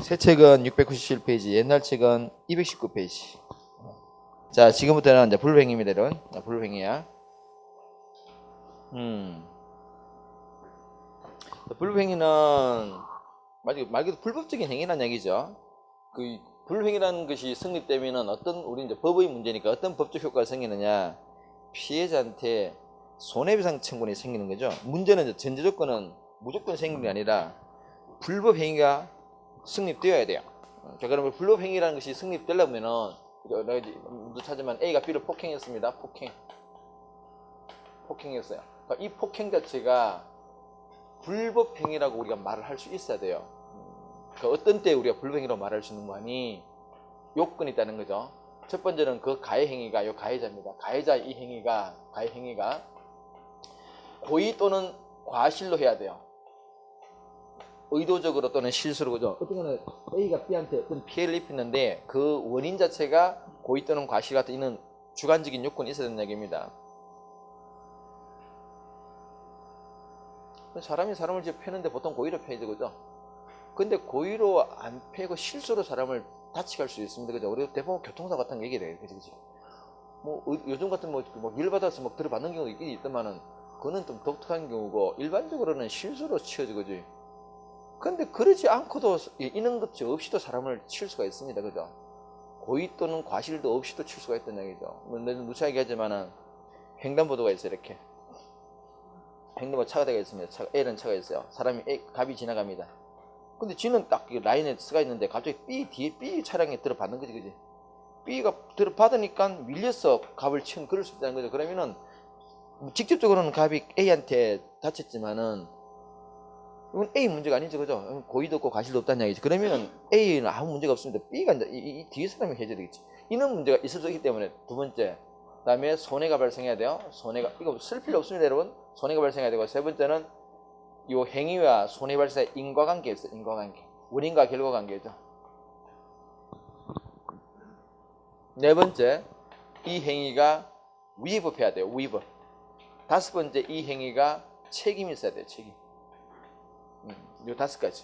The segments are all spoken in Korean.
새 책은 697페이지, 옛날 책은 219페이지. 자, 지금부터는 이제 불행입니다, 여러분. 불행이야. 불행이는 말 그대로 불법적인 행위란 얘기죠. 그 불행이라는 것이 성립되면은 우리 이제 법의 문제니까 어떤 법적 효과가 생기느냐? 피해자한테 손해배상 청구권이 생기는 거죠. 문제는 이제 전제 조건은 무조건 생기는 게 아니라 불법 행위가 성립되어야 돼요. 자, 그러면 불법 행위라는 것이 성립되려면은 내가 찾으면 A가 B를 폭행했습니다. 폭행했어요. 그러니까 이 폭행 자체가 불법 행위라고 우리가 말을 할 수 있어야 돼요. 그러니까 어떤 때 우리가 불법 행위라고 말할 수 있는 거 아니? 요건이 있다는 거죠. 첫 번째는 그 가해 행위가 요 가해자입니다. 가해 행위가 고의 또는 과실로 해야 돼요. 의도적으로 또는 실수로, 그죠? 어떤 거는 A가 B한테 어떤 피해를 입혔는데 그 원인 자체가 고의 또는 과실 같은 이는 주관적인 요건이 있어야 된다는 얘기입니다. 사람이 사람을 패는데 보통 고의로 패죠, 그죠? 근데 고의로 안 패고 실수로 사람을 다치게 할 수 있습니다, 그죠? 우리 대부분 교통사고 같은 거 얘기를 해요, 그지? 뭐 요즘 같은 일 받아서 들어받는 경우도 있긴 있지만은 그거는 좀 독특한 경우고 일반적으로는 실수로 치어지거지. 근데 그러지 않고도 이런 것 없이도 사람을 칠 수가 있습니다, 그죠? 고의 또는 과실도 없이도 칠 수가 있다는 얘기죠. 누차 얘기하지만은 횡단보도가 있어요, 이렇게. 횡단보도 차가 되어 있습니다. L은 차가 있어요. 사람이 갑이 지나갑니다. 근데 지는 딱 라인에 쓰가 있는데 갑자기 뒤에 B 차량에 들어받는 거지, 그지? B가 들어받으니까 밀려서 갑을 치는 그럴 수 있다는 거죠. 그러면은 직접적으로는 갑이 A한테 다쳤지만은 이건 A 문제가 아니죠, 그죠? 고의도 없고 과실도 없다는 얘기죠. 그러면은 A는 아무 문제가 없습니다. B가 이제 이 뒤에 사람이 해줘야 되겠지. 이런 문제가 있을 수 있기 때문에 두 번째, 그다음에 손해가 발생해야 돼요. 이거 쓸 필요 없습니다, 여러분. 손해가 발생해야 되고, 세 번째는 이 행위와 손해 발생의 인과관계 있어요. 인과관계. 원인과 결과관계죠. 네 번째, 이 행위가 위법해야 돼요. 위법. 다섯 번째, 이 행위가 책임이 있어야 돼요. 책임. 요 다섯 가지.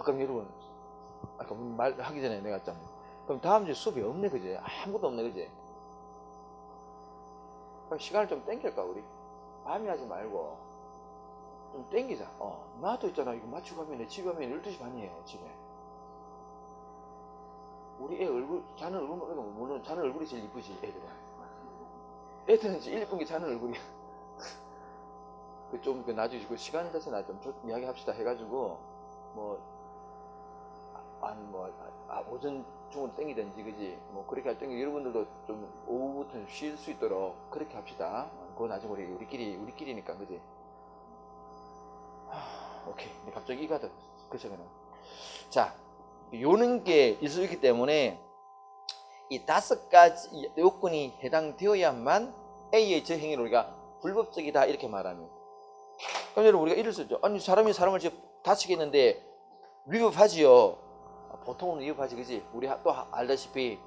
그럼 여러분, 아까 말하기 전에 내가 좀, 그럼 다음 주에 수업이 없네, 그지? 아무것도 없네, 그지? 그럼 시간을 좀 땡길까, 우리? 밤에 하지 말고 좀 땡기자. 나도 있잖아, 이거 맞추고 하면 집에 가면 12시 반이에요, 집에. 우리 애 얼굴, 자는 얼굴, 물론 자는 얼굴이 제일 이쁘지, 애들은 제일 이쁜 게 자는 얼굴이야. 나중에 시간을 돼서 좀 이야기 합시다 해가지고, 오전 중으로 땡기든지, 그지? 그렇게 할 땡기, 여러분들도 좀 오후부터 쉴 수 있도록 그렇게 합시다. 그거 나중에 우리끼리니까, 그지? 오케이. 갑자기 이가 더, 그쵸, 그냥. 자, 요런 게 있을 수 있기 때문에 이 다섯 가지 요건이 해당되어야만 A의 저 행위를 우리가 불법적이다 이렇게 말합니다. 그럼 여러분 우리가 이럴 수 있죠. 아니 사람이 사람을 다치게 했는데 위법하지요. 보통은 위법하지, 그지? 우리 또 알다시피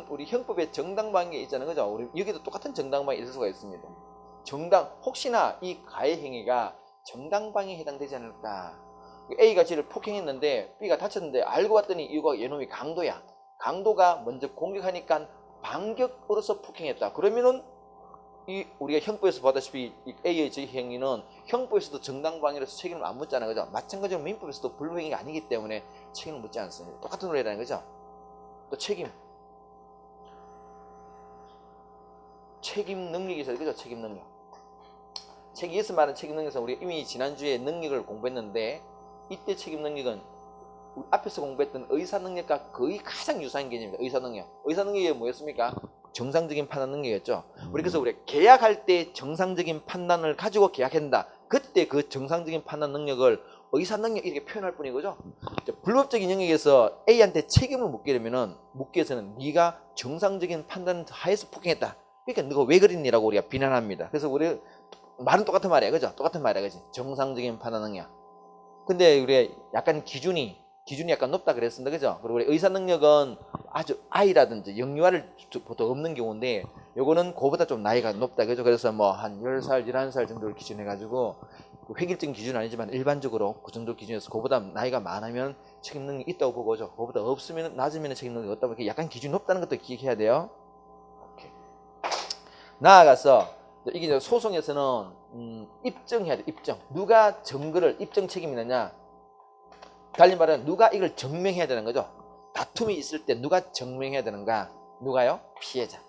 우리 형법에 정당방위 있잖아요, 그죠? 우리 여기도 똑같은 정당방위 있을 수가 있습니다. 혹시나 이 가해 행위가 정당방위에 해당되지 않을까? A가 G를 폭행했는데 B가 다쳤는데 알고 봤더니 얘놈이 강도야. 강도가 먼저 공격하니까 반격으로서 폭행했다. 그러면은 우리가 형법에서 보다시피 A의 G 행위는 형법에서도 정당방위로서 책임을 안 묻잖아요, 그죠? 마찬가지로 민법에서도 불법행위가 아니기 때문에 책임을 묻지 않습니다. 똑같은 논리라는 거죠. 또 책임 능력이 있어요, 그죠? 책임 능력. 책임에서 말하는 책임 능력에서 우리 이미 지난주에 능력을 공부했는데 이때 책임 능력은 앞에서 공부했던 의사 능력과 거의 가장 유사한 개념입니다. 의사 능력이 뭐였습니까? 정상적인 판단 능력이었죠. 그래서 우리 계약할 때 정상적인 판단을 가지고 계약한다. 그때 그 정상적인 판단 능력을 의사 능력 이렇게 표현할 뿐이고죠. 불법적인 영역에서 A한테 책임을 묻게 되면은 묻기위해서는 네가 정상적인 판단 하에서 폭행했다. 그러니까 너가 왜 그랬니라고 우리가 비난합니다. 그래서 우리 말은 똑같은 말이야, 그죠? 똑같은 말이야, 그지? 정상적인 판단 능력. 근데 우리 약간 기준이 약간 높다 그랬습니다, 그죠? 그리고 우리 의사 능력은 아주 아이라든지 영유아를 보통 없는 경우인데 요거는 그보다 좀 나이가 높다, 그죠? 그래서 한 10살, 11살 정도를 기준해 가지고 획일적인 기준은 아니지만 일반적으로 그 정도 기준에서 그보다 나이가 많으면 책임 능력이 있다고 보고죠. 그보다 없으면 낮으면 책임 능력이 없다고 이렇게 약간 기준이 높다는 것도 기억해야 돼요. 오케이. 나아가서 이게 이제 소송에서는 입증해야 돼. 입증. 누가 증거를 입증 책임이 있느냐. 달리 말하면 누가 이걸 증명해야 되는 거죠. 다툼이 있을 때 누가 증명해야 되는가? 누가요? 피해자.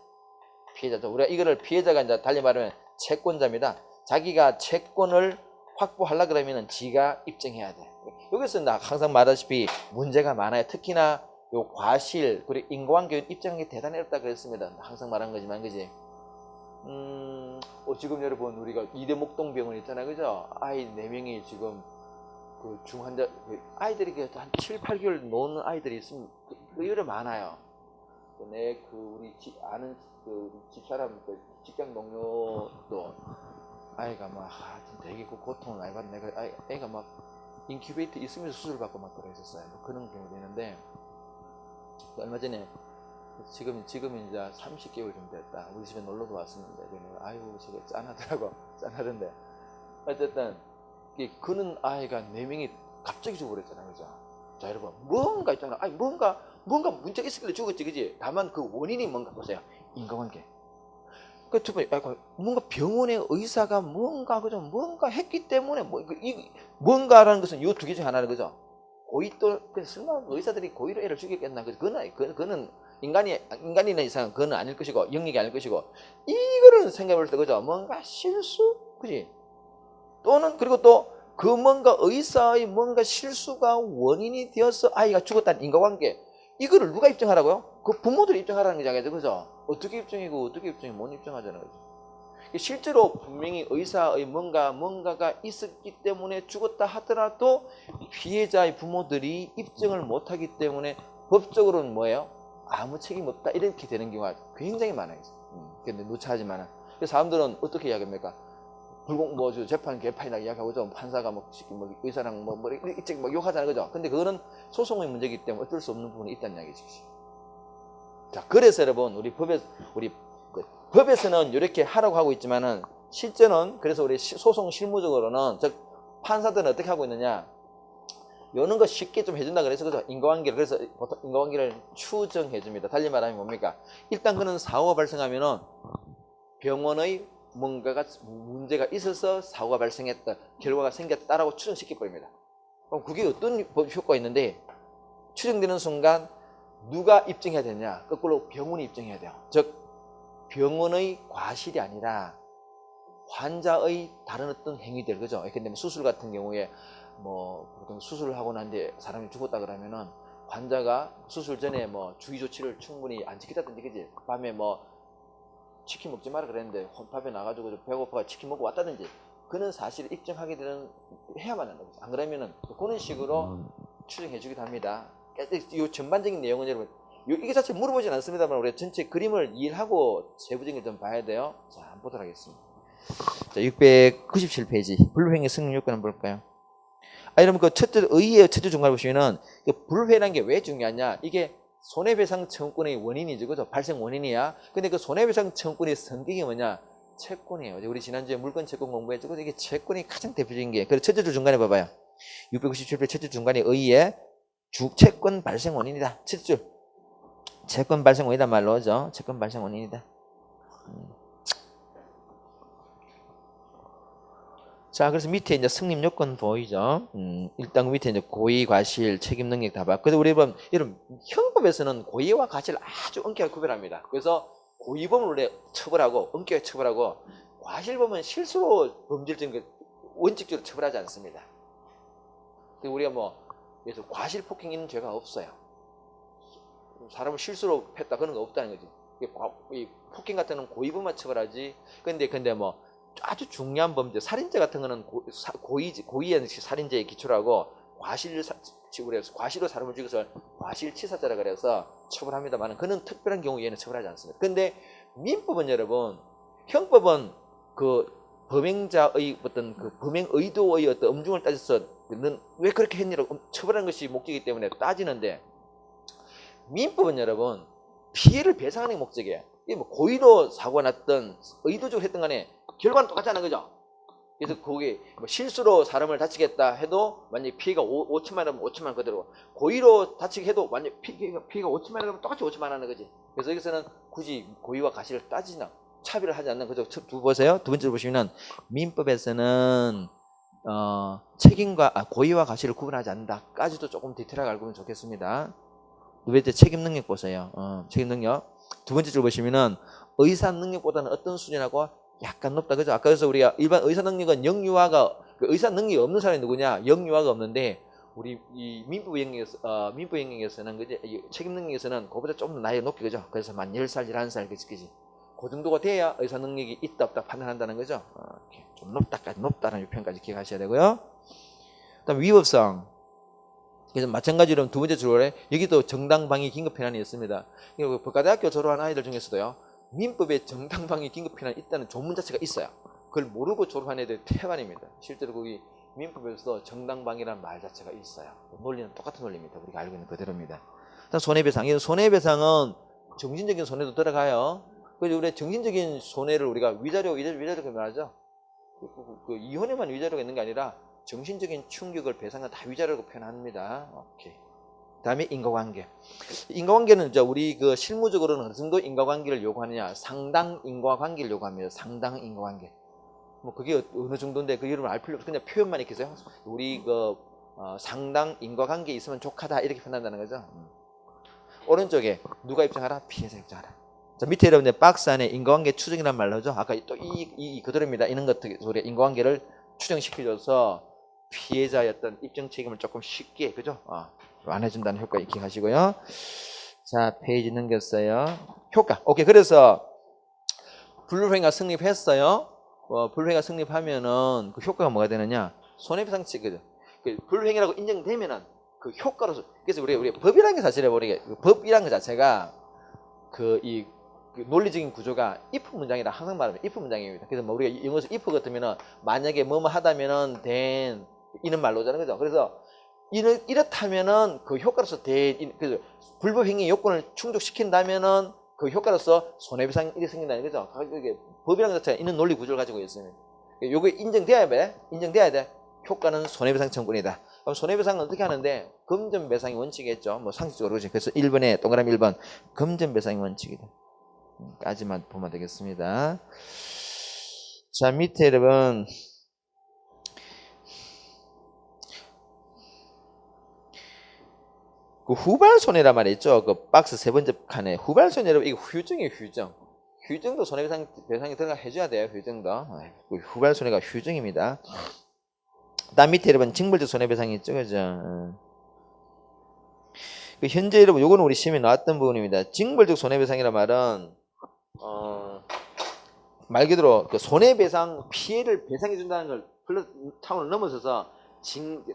피해자죠. 우리가 이거를 피해자가 이제 달리 말하면 채권자입니다. 자기가 채권을 확보하려 그러면은 지가 입증해야 돼. 여기서 나 항상 말하다시피 문제가 많아요. 특히나 요 과실 그리고 인과관계 입증하는 게 대단히 어렵다 그랬습니다. 항상 말한 거지만 그지. 지금 여러분 우리가 이대목동병원 있잖아요, 그죠? 아이 4명이 지금 그 중환자 아이들이 한 7, 8개월 노는 아이들이 있으면 의외로 많아요. 우리 아는 그 집사람 그 직장 동료도 아이가 막 되게 고통을 많이 받는 애가 막 인큐베이터 있으면서 수술 받고 막 그랬었어요. 그런 경우도 있는데 얼마 전에 지금 이제 30개월 좀 됐다. 우리 집에 놀러도 왔었는데 아이고 저게 짠하더라고. 짠하던데 어쨌든 그는 아이가 4명이 갑자기 죽어버렸잖아요, 그죠? 자 여러분 뭔가 있잖아. 아니 뭔가 문제가 있었길래 죽었지, 그지? 다만 그 원인이 뭔가 보세요. 인과관계. 그 두 번, 뭔가 병원의 의사가 뭔가 그죠? 뭔가 했기 때문에 뭔가라는 것은 이 2개 중 하나는 그죠? 고의도 설마 의사들이 고의로 애를 죽였겠나? 그거는 인간이나 이상 그거는 아닐 것이고 영역이 아닐 것이고 이거를 생각해볼 때 그죠? 뭔가 실수, 그지? 또는 그리고 또 그 뭔가 의사의 뭔가 실수가 원인이 되어서 아이가 죽었다는 인과관계 이거를 누가 입증하라고요? 그 부모들이 입증하라는 거잖아요, 그죠? 어떻게 입증이고 어떻게 입증이 못 입증하잖아요, 그죠? 실제로 분명히 의사의 뭔가가 있었기 때문에 죽었다 하더라도 피해자의 부모들이 입증을 못하기 때문에 법적으로는 뭐예요? 아무 책임 없다 이렇게 되는 경우가 굉장히 많아요. 근데 누차하지만은 사람들은 어떻게 이야기합니까? 재판 개판이나 이야기하고 좀 판사가 의사랑 일찍 욕하잖아요, 그죠? 근데 그거는 소송의 문제이기 때문에 어쩔 수 없는 부분이 있다는 이야기죠. 자, 그래서 여러분 우리 법에서는 이렇게 하라고 하고 있지만은 실제는 그래서 우리 소송 실무적으로는 즉 판사들은 어떻게 하고 있느냐? 요런 거 쉽게 좀 해준다 그래서 그죠? 그래서 보통 인과관계를 추정해 줍니다. 달리 말하면 뭡니까? 일단 그는 사고가 발생하면은 병원의 뭔가가 문제가 있어서 사고가 발생했다, 결과가 생겼다라고 추정시켜 버립니다. 그럼 그게 어떤 효과가 있는데 추정되는 순간 누가 입증해야 되냐? 거꾸로 병원이 입증해야 돼요. 즉 병원의 과실이 아니라 환자의 다른 어떤 행위들, 그죠? 근데 수술 같은 경우에 보통 수술을 하고 난 뒤에 사람이 죽었다 그러면은 환자가 수술 전에 주의 조치를 충분히 안 지켰다든지, 그지? 밤에 치킨 먹지 마라 그랬는데 혼밥에 나가지고 배고파가 치킨 먹고 왔다든지 그는 사실 입증하게 되는 해야만 하는 거죠. 안 그러면은 그런 식으로 추정해 주기도 합니다. 이 전반적인 내용은 여러분 이게 자체 물어보진 않습니다만 우리 전체 그림을 이해하고 세부적인 좀 봐야 돼요. 자, 한번 보도록 하겠습니다. 자, 697페이지 불회행의 승인 요건 한번 볼까요? 여러분 그 의의 첫째 중간에 보시면은 불회라는 게 왜 중요하냐? 이게 손해배상 청구권의 원인이죠, 그죠? 발생 원인이야. 근데 그 손해배상 청구권의 성격이 뭐냐? 채권이에요. 우리 지난주에 물건 채권 공부했죠. 그래서 이게 채권이 가장 대표적인 게. 그래서 첫째 줄 중간에 봐봐요. 697표 첫째 중간에 의의 채권 발생 원인이다. 첫째 줄. 채권 발생 원인이란 말로 하죠. 채권 발생 원인이다. 자, 그래서 밑에 이제 승립 요건 보이죠? 일단 밑에 이제 고의, 과실, 책임 능력 다 봐. 그래서 우리 이런 형법에서는 고의와 과실을 아주 엄격하게 구별합니다. 그래서 고의범을 원래 처벌하고 엄격하게 처벌하고 과실범은 실수로 범죄를 지은 게 원칙적으로 처벌하지 않습니다. 우리가 그래서 과실 폭행 있는 죄가 없어요. 사람을 실수로 했다 그런 거 없다는 거지. 이 폭행 같은 건 고의범만 처벌하지. 근데 아주 중요한 범죄, 살인죄 같은 거는 고의한 살인죄에 기초로 하고 과실로 사람을 죽여서 과실치사죄라 그래서 처벌합니다만 그는 특별한 경우 얘는 처벌하지 않습니다. 근데 민법은 여러분, 형법은 그 범행자의 어떤 그 범행 의도의 어떤 엄중을 따져서 너는 왜 그렇게 했니라고 처벌하는 것이 목적이기 때문에 따지는데 민법은 여러분 피해를 배상하는 게 목적이에요. 이게 고의로 사고가 났든 의도적으로 했든 간에 결과는 똑같잖아, 그죠? 그래서 거기 뭐 실수로 사람을 다치겠다 해도 만약에 피해가 5천만 원이면 5천만 원 그대로, 고의로 다치게 해도 만약 피해가 5천만 원이면 똑같이 5천만 원 하는 거지. 그래서 여기서는 굳이 고의와 가시를 따지나 차별을 하지 않는 거죠. 보세요. 두 번째로 보시면은 민법에서는 책임과 고의와 가시를 구분하지 않는다까지도 조금 디테일하게 알고 보면 좋겠습니다. 두 번째 책임 능력 보세요. 책임 능력. 두 번째로 보시면은 의사 능력보다는 어떤 수준하고 약간 높다, 그죠? 아까 그래서 우리가 일반 의사 능력은 영유아가, 의사 능력이 없는 사람이 누구냐? 영유아가 없는데, 우리 이 민법 영역에서는 그지? 책임 능력에서는 그보다 좀 더 나이가 높게, 그죠? 그래서 만 10살, 11살, 그지? 그 정도가 돼야 의사 능력이 있다 없다 판단한다는 거죠. 좀 높다라는 표현까지 기억하셔야 되고요. 그다음 위법성. 그래서 마찬가지로 두 번째 줄에 여기도 정당방위 긴급피난이 있습니다. 법과대학교 졸업한 아이들 중에서도요, 민법에 정당방위 긴급피난이 있다는 조문 자체가 있어요. 그걸 모르고 졸업한 애들 태반입니다. 실제로 거기 민법에서도 정당방위라는 말 자체가 있어요. 논리는 똑같은 논리입니다. 우리가 알고 있는 그대로입니다. 일단 손해배상. 이 손해배상은 정신적인 손해도 들어가요. 그래서 우리 정신적인 손해를 우리가 위자료라고 말하죠. 그 이혼에만 위자료가 있는 게 아니라 정신적인 충격을 배상한 다 위자료라고 표현합니다. 오케이. 다음에 인과관계. 인과관계는 이제 우리 그 실무적으로는 어느 정도 인과관계를 요구하느냐? 상당 인과관계를 요구합니다. 상당 인과관계. 뭐 그게 어느 정도인데 그 이름을 알 필요 없어. 그냥 표현만 있겠어요. 우리 그 상당 인과관계 있으면 족하다 이렇게 표현한다는 거죠. 오른쪽에 누가 입증하라? 피해자 입증하라. 자, 밑에 여러분들 박스 안에 인과관계 추정이란 말로 하죠. 아까 또 그대로입니다. 이런 것들 우리 인과관계를 추정시켜줘서 피해자의 어떤 입증 책임을 조금 쉽게, 그죠? 안 해준다는 효과 익히 하시고요. 자, 페이지 넘겼어요. 효과. 오케이. 그래서 불회가 승립했어요. 불회가 승립하면은 그 효과가 뭐가 되느냐? 손해배상치, 그죠? 그 불행이라고 인정되면은 그 효과로서, 그래서 우리 법이라는 게 사실은 우리 법이라는 것 자체가 그 논리적인 구조가 if 문장이라 항상 말하면 if 문장입니다. 그래서 뭐 우리가 영어에서 if 같으면은 만약에 뭐뭐 하다면은 then 이런 말로 하자는 거죠. 그래서 이렇다면은 그 효과로서 그래서 불법행위 요건을 충족시킨다면은 그 효과로서 손해배상이 이렇게 생긴다는 거죠. 이게 법이라는 것 자체가 있는 논리 구조를 가지고 있습니다. 요게 인정돼야 돼. 효과는 손해배상 청구이다. 그럼 손해배상은 어떻게 하는데? 금전배상이 원칙이겠죠. 뭐 상식적으로 그렇지. 그래서 1번에 동그라미 1번 금전배상이 원칙이다. 까지만 보면 되겠습니다. 자, 밑에 여러분 그 후발손해란 말이 있죠. 그 박스 세 번째 칸에 후발손해, 여러분 이거 휴증이에요. 휴증도 손해배상이 들어가 해줘야 돼요. 휴증도. 후발손해가 휴증입니다. 다음 밑에 여러분 징벌적 손해배상이 있죠. 그죠? 그 현재 여러분 요거는 우리 시험에 나왔던 부분입니다. 징벌적 손해배상이란 말은 말 그대로 그 손해배상 피해를 배상해 준다는 걸 플러스 차원을 넘어서서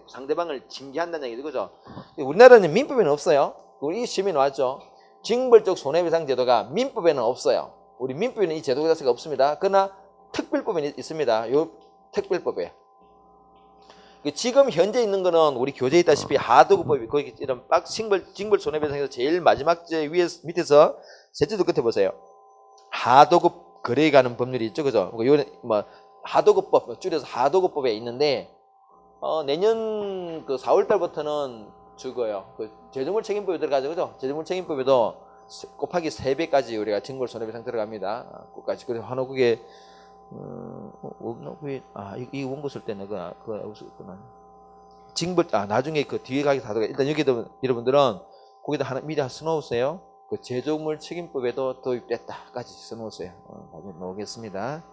상대방을 징계한다는 얘기죠. 그죠? 우리나라는 민법에는 없어요. 우리 시험에 나왔죠. 징벌적 손해배상 제도가 민법에는 없어요. 우리 민법에는 이 제도 자체가 없습니다. 그러나 특별법에는 있습니다. 요 특별법에. 지금 현재 있는 거는 우리 교재에 있다시피 하도급법이 거기 이런 징벌 손해배상에서 제일 마지막 밑에서 셋째도 끝에 보세요. 하도급 거래에 관한 법률이 있죠. 그죠? 요는 뭐 하도급법 줄여서 하도급법에 있는데 내년 그 4월 달부터는 저거요. 그 재정물 책임법에 들어가죠. 그죠? 재정물 책임법에도 곱하기 3배까지 우리가 징벌 손해배상 들어갑니다. 그까지. 그래서 한우 그게 이 원고 쓸 때는 그거 없었구나. 징벌, 나중에 그 뒤에 가게 다들 일단 여기도 여러분들은 거기다 하나 미리 써놓으세요. 그 제조물 책임법에도 도입됐다까지 써놓으세요. 나중에 넣겠습니다.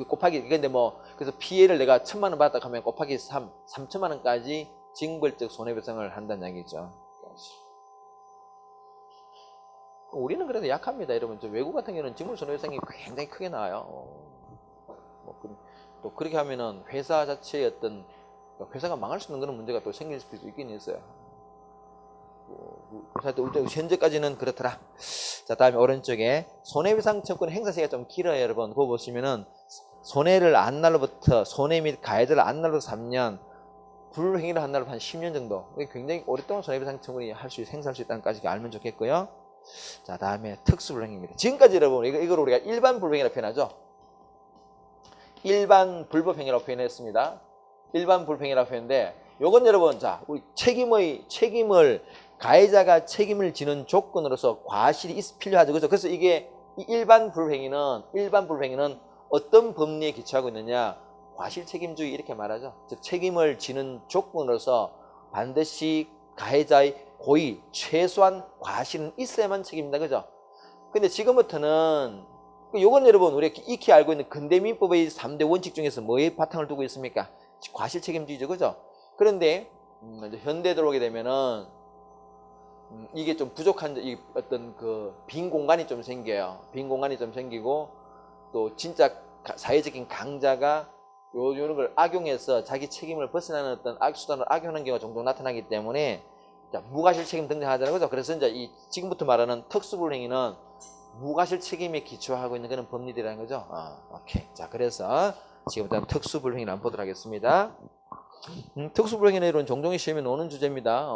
곱하기, 근데 뭐, 그래서 피해를 내가 1,000만 원 받았다 하면 곱하기 3천만 원까지 징벌적 손해배상을 한다는 얘기죠. 우리는 그래도 약합니다. 여러분, 외국 같은 경우는 징벌 손해배상이 굉장히 크게 나와요. 또 그렇게 하면은 회사 자체의 어떤, 회사가 망할 수 있는 그런 문제가 또 생길 수도 있긴 있어요. 현재까지는 그렇더라. 자, 다음에 오른쪽에 손해배상 청구는 행사 시기가 좀 길어요. 여러분, 그거 보시면은 손해를 안 날로부터 손해 및 가해자를 안 날로부터 3년, 불행위를 한 날로 한 10년 정도. 굉장히 오랫동안 손해배상 청구를 행사할 수 있다는 까지 알면 좋겠고요. 자, 다음에 특수불행입니다. 지금까지 여러분 이걸 우리가 일반 불행이라고 표현하죠. 일반 불법행위라고 표현했습니다. 일반 불법행위라고 표현했는데 요건 여러분 자 우리 책임을 가해자가 책임을 지는 조건으로서 과실이 필요하죠. 그래서 이게 일반 불법행위는 어떤 법리에 기초하고 있느냐? 과실 책임주의 이렇게 말하죠. 즉 책임을 지는 조건으로서 반드시 가해자의 고의, 최소한 과실은 있어야만 책임진다. 그죠? 근데 지금부터는 요건 여러분 우리가 익히 알고 있는 근대민법의 3대 원칙 중에서 뭐에 바탕을 두고 있습니까? 과실 책임주의죠. 그죠? 그런데 현대 들어오게 되면은 이게 좀 부족한 이 어떤 그 빈 공간이 좀 생겨요. 빈 공간이 좀 생기고 또 진짜 사회적인 강자가 요런 걸 악용해서 자기 책임을 벗어나는 어떤 악수단을 악용하는 경우가 종종 나타나기 때문에 자, 무과실 책임 등장하잖아요. 그죠? 그래서 이제 이 지금부터 말하는 특수불행위는 무과실 책임에 기초하고 있는 그런 법리들이라는 거죠. 오케이. 자, 그래서 지금부터 특수불행위를 한번 보도록 하겠습니다. 특수불행위는 종종의 시험에 나오는 주제입니다.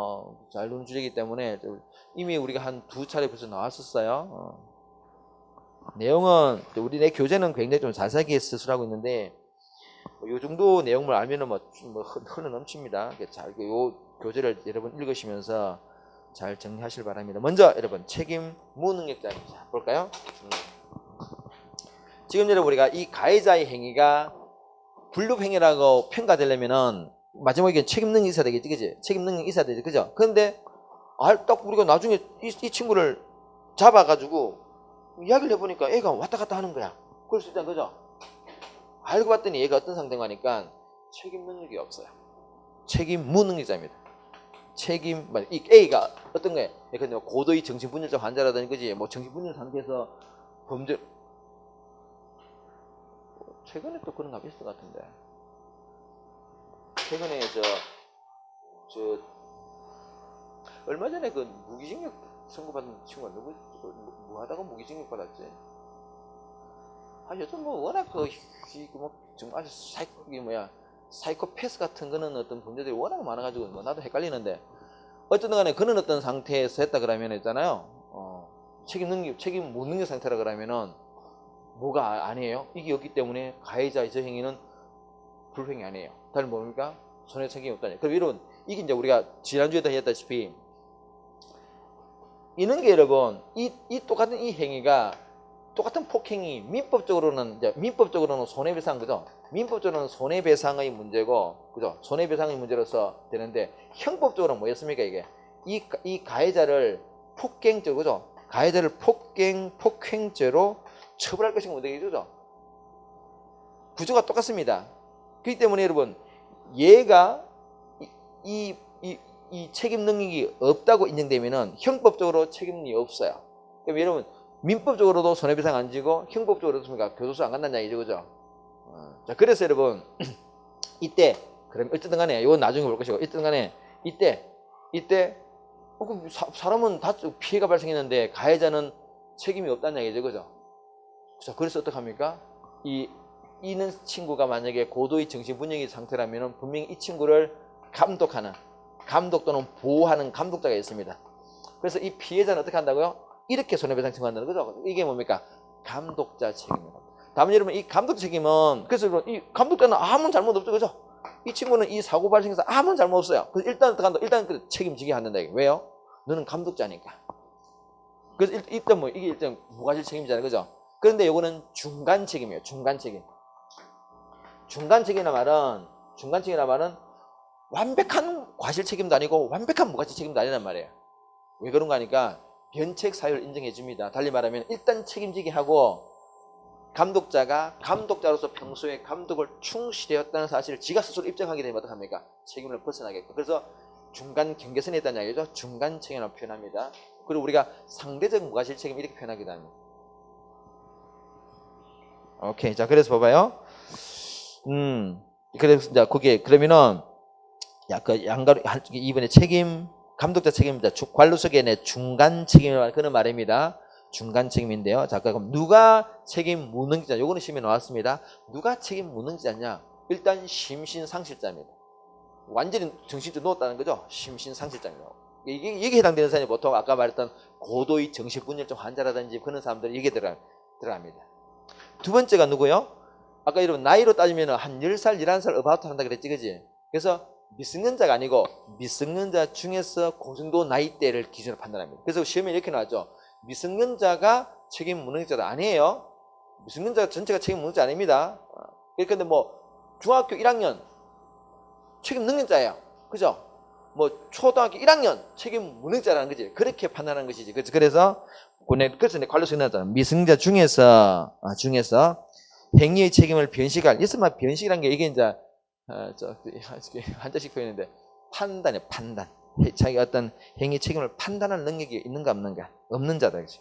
잘 나오는 주제이기 때문에 이미 우리가 한 2차례 벌써 나왔었어요. 내용은 우리 내 교재는 굉장히 좀 자세하게 서술하고 있는데 요 정도 내용을 알면은 뭐 흘러 넘칩니다. 요 교재를 여러분 읽으시면서 잘 정리하실 바랍니다. 먼저 여러분 책임 무능력자 볼까요? 지금 여러분 우리가 이 가해자의 행위가 불법행위라고 평가되려면은 마지막에 책임 능력이 있어야 되겠지, 그지? 책임 능력이 있어야 되지, 그죠? 그런데 딱 우리가 나중에 이 친구를 잡아가지고 이야기를 해보니까 애가 왔다 갔다 하는 거야. 그럴 수 있잖아, 그죠? 알고 봤더니 얘가 어떤 상태가 하니까 책임 능력이 없어요. 책임 무능력자입니다. 이 A가 어떤 거예요? 근데 고도의 정신분열증 환자라든지, 그지? 뭐 정신분열 상태에서 범죄, 최근에 또 그런 거 있을 것 같은데. 최근에 얼마 전에 그 무기징역 선고받은 친구가 누구, 뭐 하다가 무기징역 받았지? 요즘 뭐 워낙 좀 아주 사이코패스 같은 거는 어떤 범죄들이 워낙 많아가지고 뭐 나도 헷갈리는데 어쨌든 간에 그런 어떤 상태에서 했다 그러면 있잖아요. 책임 무능력 상태라 그러면은 뭐가 아니에요? 이게 없기 때문에 가해자의 저 행위는 불행이 아니에요. 다른 뭡니까? 손해 책임이 없다니. 그럼 이런 이게 이제 우리가 지난주에도 했다시피 이런 게 여러분 이 똑같은 이 행위가 똑같은 폭행이 민법적으로는 손해배상, 그죠? 민법적으로는 손해배상의 문제고, 그죠? 손해배상의 문제로서 되는데 형법적으로는 뭐였습니까? 이게 이 가해자를 폭행죄, 그죠? 가해자를 폭행죄로 처벌할 것인가 문제겠죠? 구조가 똑같습니다. 그렇기 때문에 여러분 얘가 이 책임 능력이 없다고 인정되면은 형법적으로 책임 능력이 없어요. 그럼 여러분 민법적으로도 손해배상 안 지고 형법적으로도 교도소 안 간다는 얘기죠, 그죠? 자, 그래서 여러분 이때 그럼 어쨌든 간에 이건 나중에 볼 것이고 어쨌든 간에 이때 사람은 다 피해가 발생했는데 가해자는 책임이 없다는 얘기죠, 그죠? 자, 그래서 어떡합니까? 이는 친구가 만약에 고도의 정신분열의 상태라면 분명히 이 친구를 감독 또는 보호하는 감독자가 있습니다. 그래서 이 피해자는 어떻게 한다고요? 이렇게 손해배상 청구한다는 거죠. 이게 뭡니까? 감독자 책임입니다. 다만 여러분 이 감독자 책임은 그래서 이 감독자는 아무 잘못 없죠, 그죠? 이 친구는 이 사고 발생해서 아무 잘못 없어요. 그래서 일단 어떻게 한다? 일단 그 책임지게 한다. 왜요? 너는 감독자니까. 그래서 일단 이게 일단 무과실 책임이잖아요, 그죠? 그런데 요거는 중간 책임이에요. 중간 책임. 중간 책임이란 말은 완벽한 과실 책임도 아니고 완벽한 무과실 책임도 아니란 말이에요. 왜 그런가 하니까 변책 사유를 인정해 줍니다. 달리 말하면 일단 책임지게 하고 감독자로서 평소에 감독을 충실히 했다는 사실을 지가 스스로 입증하게 되면 어떡합니까? 책임을 벗어나겠고. 그래서 중간 경계선에 있다는 이야기죠. 중간 책임이라고 표현합니다. 그리고 우리가 상대적 무과실 책임 이렇게 표현하기도 합니다. 오케이. 자, 그래서 봐봐요. 그래서 이제 거기에 그러면은 그 양가로 이번에 감독자 책임입니다. 관로석에 내 중간 책임을 그런 말입니다. 중간 책임인데요. 자, 그럼 누가 책임 무능자? 요거는 시험에 나왔습니다. 누가 책임 무능자냐? 일단 심신상실자입니다. 완전히 정신줄 놓았다는 거죠. 심신상실자입니다. 이게 해당되는 사람이 보통 아까 말했던 고도의 정신분열증 환자라든지 그런 사람들이 이게 들어갑니다. 두 번째가 누구요? 아까 여러분 나이로 따지면 한 10살, 11살 어바웃 한다 그랬지, 그지? 그래서 미성년자가 아니고 미성년자 중에서 그 정도 나이대를 기준으로 판단합니다. 그래서 시험에 이렇게 나왔죠. 미성년자가 책임 무능력자도 아니에요. 미성년자 전체가 책임 무능력자 아닙니다. 그런데 뭐 중학교 1학년 책임 능력자예요. 그죠? 뭐 초등학교 1학년 책임 무능력자라는 거지. 그렇게 판단하는 것이지. 그래서 내 관료성이 나왔잖아. 미성년자 중에서 행위의 책임을 변식할. 이스마 변식이라는 게 이게 이제 한자식 표현인데 판단이야, 판단. 자기가 어떤 행위 책임을 판단할 능력이 있는가 없는가, 없는 자다. 그렇지?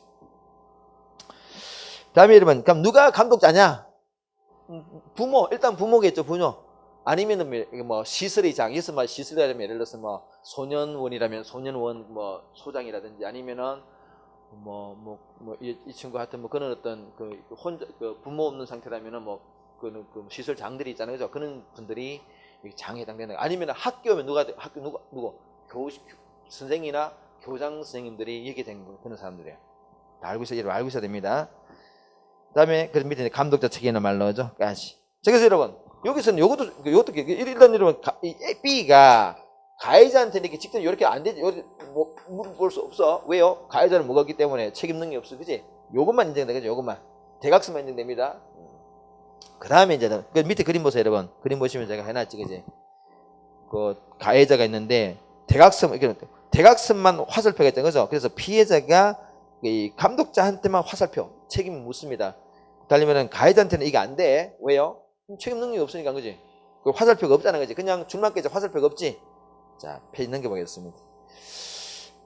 다음에 여러분, 그럼 누가 감독자냐? 부모, 일단 부모겠죠, 부모. 아니면은 뭐 시설의장, 이스마 시설이라면 예를 들어서 뭐 소년원이라면 소년원 뭐 소장이라든지 아니면은 이 친구 하여튼 뭐 그런 어떤 혼자 부모 없는 상태라면은 뭐 그 시설 장들이 있잖아요, 그죠? 그런 분들이 장에 해당되는 거. 아니면 학교면 누구 선생이나 교장 선생님들이 얘기 된 거, 그런 사람들이에요. 다 알고 있어야 됩니다. 그다음에 그 밑에 감독자 책임이라는 말 넣어줘. 까시. 그래서 여러분 여기서는 요것도 일단 여러분 B가 가해자한테 이렇게 직접 이렇게 안 되지. 뭐 물어볼 수 없어. 왜요? 가해자는 뭐가 있기 때문에 책임 능력이 없어, 그지? 요것만 인정돼, 그죠? 요것만 대각선만 인정됩니다. 그 다음에 이제 그 밑에 그림 보세요, 여러분. 그림 보시면 제가 해놨지, 그지? 그 가해자가 있는데 대각선만 화살표가 있잖아요, 그죠? 그래서 피해자가 이 감독자한테만 화살표 책임이 묻습니다. 달리면은 가해자한테는 이게 안 돼. 왜요? 책임 능력이 없으니까, 그지? 그 화살표가 없다는 거지. 그냥 줄만 깨져 화살표가 없지. 자, 페이지 넘겨보겠습니다.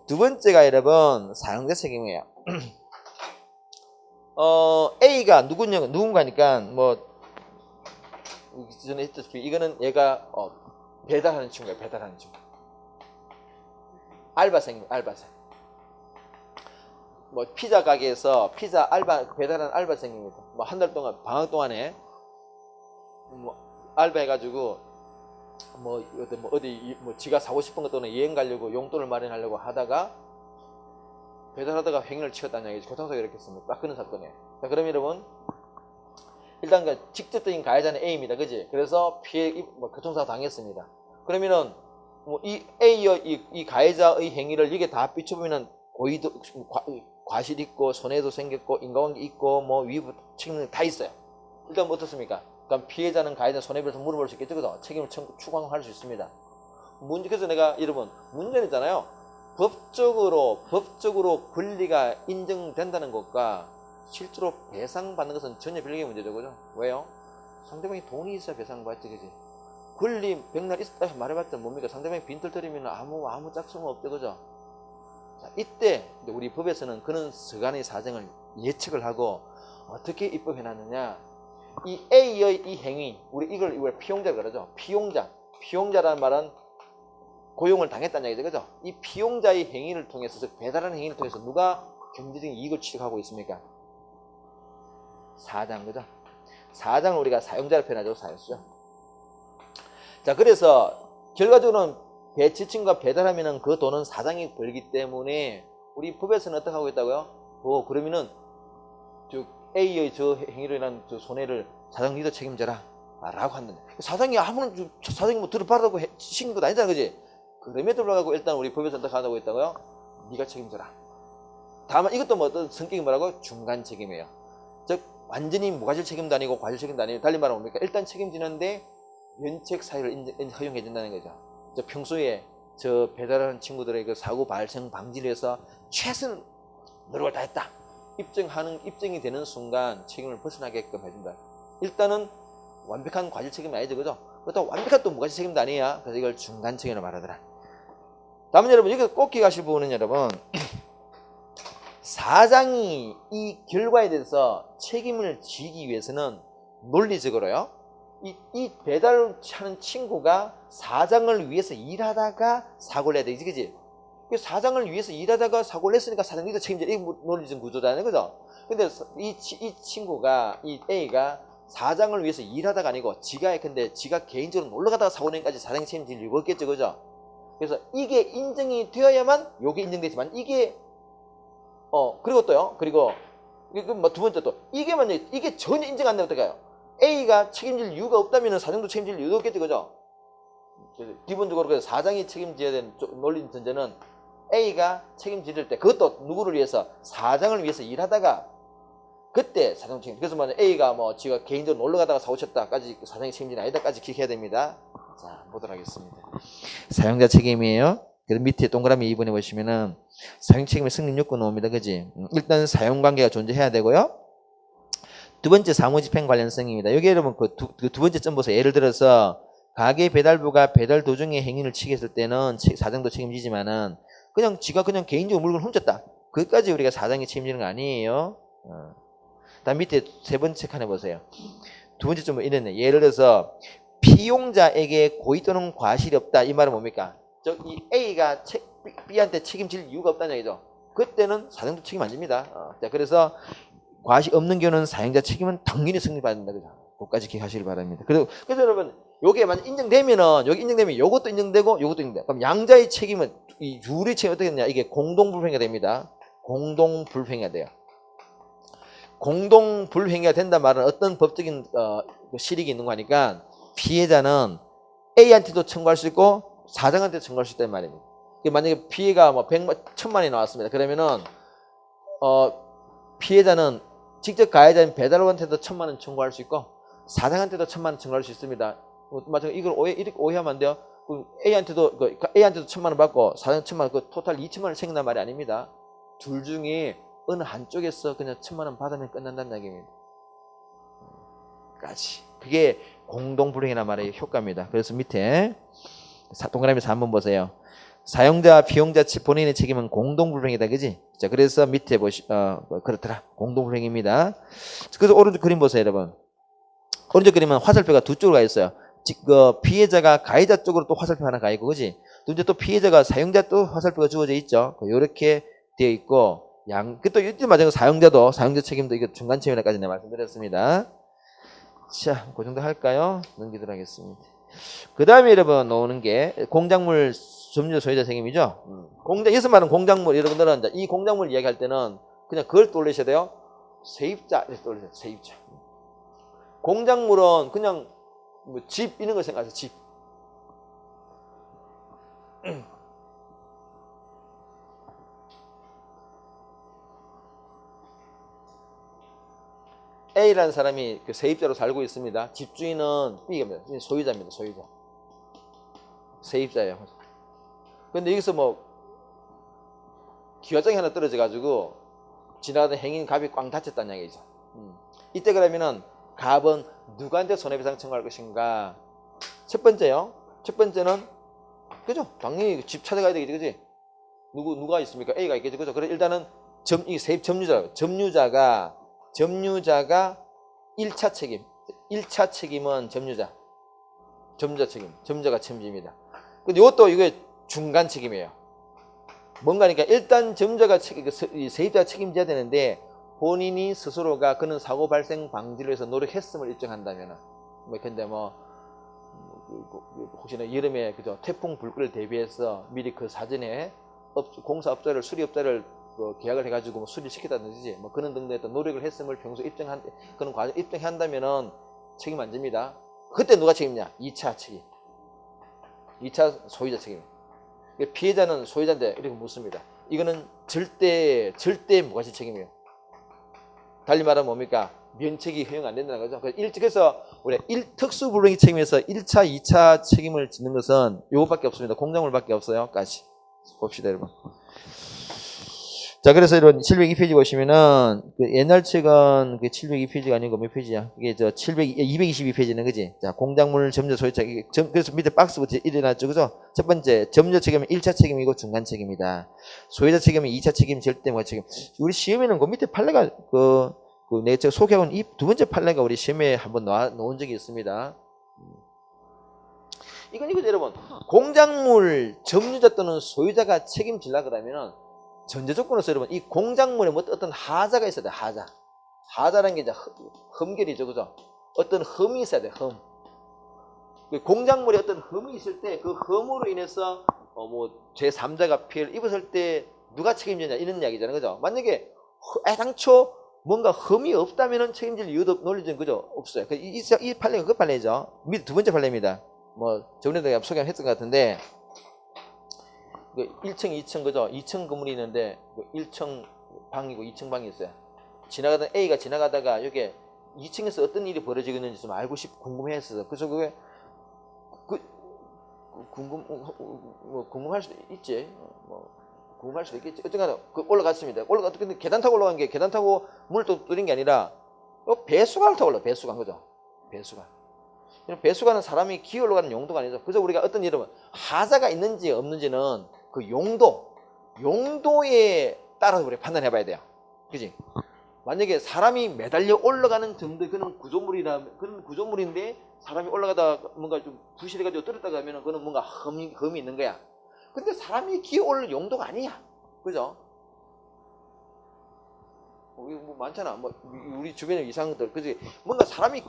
두 번째가 여러분 사용자 책임이에요. A가 누군가니까 뭐 전에 했듯이 이거는 얘가 배달하는 친구예요. 배달하는 친구. 알바생. 뭐 피자 가게에서 피자 배달하는 알바생입니다. 뭐 한 달 동안 방학 동안에 뭐 알바해가지고 어디 지가 사고 싶은 것 또는 여행 가려고 용돈을 마련하려고 하다가 배달하다가 횡령을 치렀다는 얘기죠. 교통사고 이렇게 했습니다. 딱 그런 사건이에요. 자, 그럼 여러분 일단 직접적인 가해자는 A입니다. 그지? 그래서 교통사고 당했습니다. 그러면은 이 A의 이 가해자의 행위를 이게 다 비춰보면은 과실 있고 손해도 생겼고 인과관계 있고 뭐 위부 책임 다 있어요. 일단 뭐 어떻습니까? 그럼 피해자는 가해자 손해배상 물어볼 수 있겠죠, 그죠? 책임을 추궁할 수 있습니다. 그래서 내가 여러분 문제는 있잖아요. 법적으로 권리가 인정된다는 것과 실제로 배상받는 것은 전혀 별개의 문제죠, 그죠? 왜요? 상대방이 돈이 있어야 배상받지, 그지? 권리 백날 있었다 말해봤자 뭡니까? 상대방이 빈털터리면 아무 짝수가 없죠, 그죠? 자, 이때 우리 법에서는 그런 서간의 사정을 예측을 하고 어떻게 입법해놨느냐? 이 A의 이 행위, 이걸 피용자라고 그러죠. 피용자라는 말은 고용을 당했다는 얘기죠, 그죠? 이 피용자의 행위를 통해서, 즉 배달하는 행위를 통해서 누가 경제적인 이익을 취득하고 있습니까? 사장, 그죠? 사장을 우리가 사용자를 표현하죠, 사용자. 자, 그래서 결과적으로는 지친과 배달하면은 그 돈은 사장이 벌기 때문에 우리 법에서는 어떻게 하고 있다고요? 그러면은 A의 저 행위로 인한 저 손해를 사장 니도 책임져라 라고 한다. 사장이 사장이 뭐 들어봐라고 시킨 것도 아니잖아, 그지? 그럼에도 불구하고 일단 우리 법에서 어떻게 하고 있다고요? 네가 책임져라. 다만 이것도 뭐 어떤 성격이 뭐라고? 중간 책임이에요. 즉 완전히 무과실 책임도 아니고 과실 책임도 아니고 달리 말하면 뭡니까? 일단 책임지는데 면책 사유를 허용해 준다는 거죠. 평소에 저 배달하는 친구들의 그 사고 발생 방지를 위해서 최선 노력을 다했다. 입증이 되는 순간 책임을 벗어나게끔 해준다. 일단은 완벽한 과실 책임이 아니죠, 그죠? 그렇다고 완벽한 또 무과실 책임도 아니야. 그래서 이걸 중간 책임으로 말하더라. 다음은 여러분 여기서 꼭 기억하실 부분은 여러분 사장이 이 결과에 대해서 책임을 지기 위해서는 논리적으로요. 이 배달하는 친구가 사장을 위해서 일하다가 사고를 해야 되지, 그지? 사장을 위해서 일하다가 사고를 했으니까 사장님도 책임져. 이 논리적 구조잖아요, 그죠? 근데 이 친구가, 이 A가 사장을 위해서 일하다가 아니고 지가 개인적으로 놀러 가다가 사고 내기까지 사장이 책임질 이유가 없겠죠, 그죠? 그래서 이게 인정이 되어야만 요게 인정되지만 이게 그리고 또요. 그리고 두 번째 또 이게 전혀 인정 안 되면 어떡해요? A가 책임질 이유가 없다면 사장도 책임질 이유도 없겠지, 그죠? 기본적으로 사장이 책임져야 되는 논리 전제는 A가 책임질 때, 그것도 누구를 위해서? 사장을 위해서 일하다가 그때 사장 책임. 그래서 만약 A가 뭐 지가 개인적으로 놀러 가다가 사오셨다까지 사장이 책임진 아니다까지 기억해야 됩니다. 자, 보도록 하겠습니다. 사용자 책임이에요. 그럼 밑에 동그라미 2번에 보시면은 사용 책임의 승인 요건 나옵니다. 그지? 일단 사용 관계가 존재해야 되고요. 두 번째 사무집행 관련성입니다. 여기 여러분 두 번째 점 보세요. 예를 들어서 가게 배달부가 배달 도중에 행위를 취했을 때는 사장도 책임지지만은 그냥 지가 그냥 개인적으로 물건을 훔쳤다. 그것까지 우리가 사장이 책임지는 거 아니에요. 다음 밑에 세 번째 칸에 보세요. 두 번째 점은 이랬네. 예를 들어서 피용자에게 고의 또는 과실이 없다. 이 말은 뭡니까? 이 A가 B한테 책임질 이유가 없다는 얘기죠. 그때는 사장도 책임 안 집니다. 자, 그래서 과실 없는 경우는 사용자 책임은 당연히 성립받는다. 그죠? 그것까지 기억하시길 바랍니다. 그래서 여러분, 요게 만약 인정되면은, 여기 인정되면 요것도 인정되고, 요것도 인정돼. 그럼 양자의 책임은, 이 둘의 책임이 어떻게 되냐? 이게 공동불행이 됩니다. 공동불행이 돼요. 공동불행이 된다 말은 어떤 법적인, 실익이 있는 거니까, 피해자는 A한테도 청구할 수 있고, 사장한테도 청구할 수 있다는 말입니다. 만약에 피해가 뭐 1,000만이 나왔습니다. 그러면은, 피해자는 직접 가해자인 배달원한테도 1,000만 원 청구할 수 있고 사장한테도 1,000만 원 청구할 수 있습니다. 맞아, 이걸 이렇게 오해하면 안 돼요. A한테도 1,000만 원 받고 사장 1,000만 원, 그 토탈 2,000만 원 생긴단 말이 아닙니다. 둘 중에 어느 한쪽에서 그냥 1,000만 원 받으면 끝난다는 얘기입니다. 까지. 그게 공동불행이라는 말의 효과입니다. 그래서 밑에 동그라미에서 한번 보세요. 사용자, 비용자 본인의 책임은 공동불행이다, 그지? 자, 그래서 밑에 그렇더라. 공동불행입니다. 그래서 오른쪽 그림 보세요, 여러분. 오른쪽 그림은 화살표가 두 쪽으로 가 있어요. 피해자가 가해자 쪽으로 또 화살표 하나 가 있고, 그지? 또 피해자가 사용자 또 화살표가 주어져 있죠. 요렇게 되어 있고, 또 이때 마찬가지로 사용자 책임도 이거 중간 책임까지 내가 말씀드렸습니다. 자, 그 정도 할까요? 넘기도록 하겠습니다. 그 다음에 여러분 나오는 게 공작물 점유 소유자 책임이죠. 여기서 말하는 공작물, 여러분들은 이 공작물 이야기할 때는 그냥 그걸 떠올리셔야 돼요. 세입자, 떠올리세요. 세입자. 공작물은 그냥 뭐 집 이런 거 생각하세요. 집. A라는 사람이 그 세입자로 살고 있습니다. 집주인은 B입니다. 소유자입니다. 소유자. 세입자예요. 근데 여기서 뭐 기와장이 하나 떨어져가지고 지나가던 행인 갑이 꽝 다쳤다는 얘기죠. 이때 그러면은 갑은 누구한테 손해배상 청구할 것인가? 첫 번째요. 첫 번째는 그죠? 당연히 집 찾아가야 되겠지, 그지? 누가 있습니까? A가 있겠죠, 그죠? 그래 일단은 이 세입 점유자가 1차 책임. 1차 책임은 점유자 책임. 점유자가 책임집니다. 근데 이게 중간 책임이에요. 뭔가니까 일단 점유자가 세입자가 책임져야 되는데 본인이 스스로가 그는 사고 발생 방지를 위해서 노력했음을 입증한다면은 근데 혹시나 여름에 그죠 태풍 불길을 대비해서 미리 그 사전에 공사업자를 수리업자를 계약을 해가지고 수리를 시켰다든지 그런 등등의 노력을 했음을 평소 그런 과정 입증한다면은 책임 안 집니다. 그때 누가 책임냐? 2차 책임. 2차 소유자 책임. 피해자는 소유자인데 이렇게 묻습니다. 이거는 절대 무과실 책임이에요. 달리 말하면 뭡니까? 면책이 허용 안 된다는 거죠. 그래서 우리 특수불명의 책임에서 1차, 2차 책임을 짓는 것은 요것밖에 없습니다. 공작물밖에 없어요. 까지 봅시다, 여러분. 자, 그래서 여러분 702페이지 보시면은 옛날 책은 702페이지가 아니고 몇 페이지야? 이게 222페이지는 그지? 자, 공작물 점유 소유자. 그래서 밑에 박스부터 일어났죠, 그죠? 첫 번째, 점유 책임은 1차 책임이고 중간 책임이다. 소유자 책임은 2차 책임, 절대 무과 책임. 우리 시험에는 그 밑에 판례가 내가 소개하고 이 두 번째 판례가 우리 시험에 한번 놓은 적이 있습니다. 이건 여러분, 공작물 점유자 또는 소유자가 책임질라 그러면은 전제 조건으로서 여러분 이 공작물에 어떤 하자가 있어야 돼. 하자라는 게 이제 흠결이죠, 그죠? 어떤 흠이 있어야 돼. 흠. 공작물에 어떤 흠이 있을 때 그 흠으로 인해서 제3자가 피해를 입었을 때 누가 책임지냐 이런 이야기잖아요, 그죠? 만약에 당초 뭔가 흠이 없다면은 책임질 이유도 논리적인 그죠? 없어요. 이 판례가 그 판례죠. 밑 두 번째 판례입니다. 뭐 저번에도 소개했던 것 같은데 1층, 2층 그죠? 2층 건물이 있는데 1층 방이고 2층 방이 있어요. 지나가던 A가 지나가다가 여기 2층에서 어떤 일이 벌어지고 있는지 좀 알고 궁금해했어. 그래서 그게 궁금할 수도 있지. 뭐 궁금할 수도 있겠지. 어쨌든 올라갔습니다. 근데 계단 타고 올라간 게 계단 타고 문을 또 뚫린 게 아니라 배수관을 타고 올라. 배수관 그죠? 배수관. 배수관은 사람이 기어 올라가는 용도가 아니죠. 그래서 우리가 어떤 이름은 하자가 있는지 없는지는 그 용도에 따라서 우리가 판단해 봐야 돼요. 그지? 만약에 사람이 매달려 올라가는 정도의 그런 구조물인데 사람이 올라가다가 뭔가 좀 부실해가지고 떨어졌다가 하면 그거는 뭔가 흠이 있는 거야. 근데 사람이 기어 올릴 용도가 아니야. 그죠? 뭐 많잖아. 뭐 우리 주변에 이상한 것들. 그지? 뭔가 사람이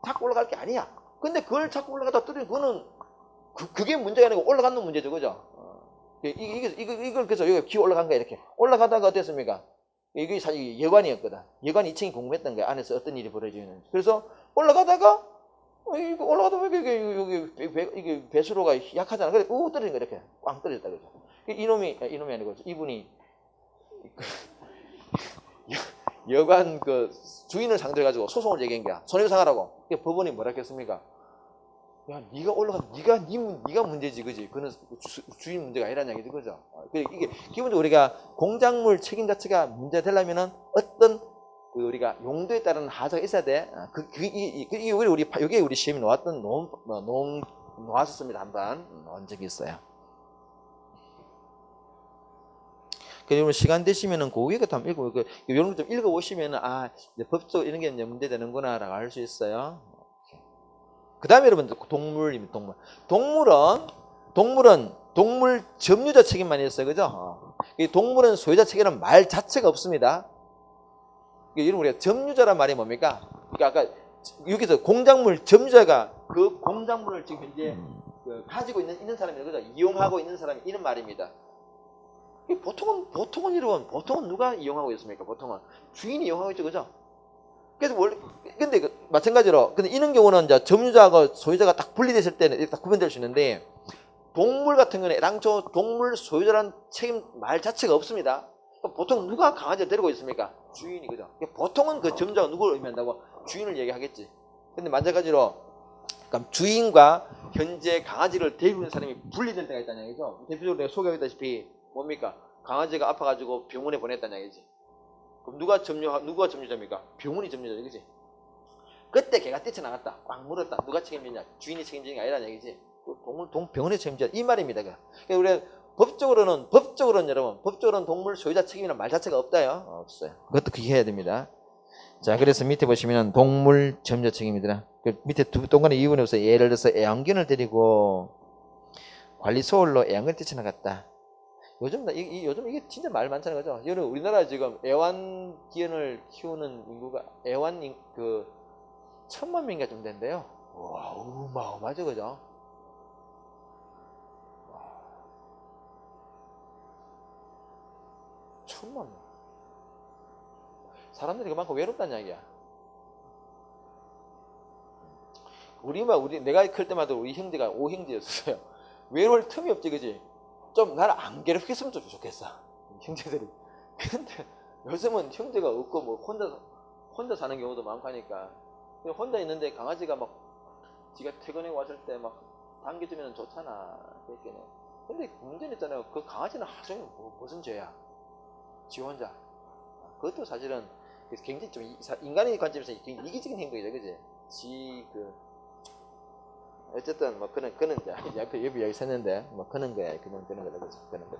자꾸 올라갈 게 아니야. 근데 그걸 자꾸 올라가다 떨어지면 그거는 그게 문제가 아니고 올라가는 문제죠. 그죠? 이걸 그래서 여기 기어 올라간 거야. 이렇게. 올라가다가 어땠습니까? 이게 사실 여관이었거든. 여관 2층이 궁금했던 거야. 안에서 어떤 일이 벌어지는지. 그래서 올라가다가 이게 배수로가 약하잖아. 그래 떨어진 거 이렇게 꽝 떨어졌다 그죠. 이놈이 아니고 이분이 여관 그 주인을 상대해 가지고 소송을 제기한 거야. 손해배상하라고. 법원이 뭐라 했겠습니까? 야, 네가 올라가, 네가 문제지, 그지? 그는 주인 문제가 아니라는 얘기지, 그죠? 이게 기본적으로 우리가 공작물 책임 자체가 문제 되려면은 어떤 우리가 용도에 따른 하자가 있어야 돼. 이게 우리 시험에 나왔던 나왔었습니다. 한번 나온 적이 있어요. 그리고 시간 되시면은 그 위에 것도 한번 읽고, 이런 거 좀 읽어보시면은, 이제 법적 이런 게 이제 문제 되는구나라고 알 수 있어요. 그 다음에 여러분들, 동물입니다, 동물은 동물 점유자 책임만 있어요. 그죠? 이 동물은 소유자 책임은 말 자체가 없습니다. 여러분, 우리가 점유자란 말이 뭡니까? 그러니까 아까 여기서 공작물 점유자가 그 공작물을 지금 현재 가지고 있는 사람이 그죠? 이용하고 있는 사람이 이런 말입니다. 보통은 누가 이용하고 있습니까? 보통은 주인이 이용하고 있죠, 그죠? 그래서 근데 마찬가지로 근데 이런 경우는 이제 점유자하고 소유자가 딱 분리됐을 때는 이렇게 딱 구분될 수 있는데 동물 같은 경우는 애당초 동물 소유자라는 책임 말 자체가 없습니다. 보통 누가 강아지를 데리고 있습니까? 주인이 그죠? 보통은 그 점유자가 누구를 의미한다고 주인을 얘기하겠지. 근데 마찬가지로 그러니까 주인과 현재 강아지를 데리고 있는 사람이 분리될 때가 있다는 얘기죠. 대표적으로 내가 소개하다시피 뭡니까? 강아지가 아파가지고 병원에 보냈다는 얘기지. 그럼 누가 점유자입니까? 병원이 점유자지, 그지? 그때 걔가 뛰쳐나갔다, 꽉 물었다. 누가 책임지냐? 주인이 책임지는 게 아니라는 얘기지. 병원의 책임자 이 말입니다. 그러니까 우리 법적으로는 여러분, 법적으로는 동물 소유자 책임이라는 말 자체가 없다요. 없어요. 그것도 그렇게 해야 됩니다. 자, 그래서 밑에 보시면 동물 점유자 책임이더라. 그 밑에 동간의 이유는 없어요. 예를 들어서 애완견을 데리고 관리 소홀로 애완견을 뛰쳐나갔다. 요즘 이게 진짜 말 많잖아요, 그죠? 여러분, 우리나라 지금 애완견을 키우는 인구가 1,000만 명인가 좀 된대요. 와, 어마어마하죠, 그죠? 1,000만 명. 사람들이 그만큼 외롭다는 이야기야. 내가 클 때마다 우리 형제가 5형제였어요. 외로울 틈이 없지, 그지? 좀 나를 안 괴롭혔으면 좀 좋겠어, 형제들이. 근데 요즘은 형제가 없고 뭐 혼자 사는 경우도 많고 하니까 혼자 있는데 강아지가 막 지가 퇴근해 왔을 때 막 당겨주면 좋잖아. 근데 문제는 있잖아요. 그 강아지는 하루 종일 무슨 죄야? 지 혼자. 그것도 사실은 굉장히 좀 인간의 관점에서 굉장히 이기적인 행동이죠, 그지? 어쨌든 뭐 그는 옆에 여기 섰는데 뭐 그는 거야, 그는 거다, 그죠? 그는 거.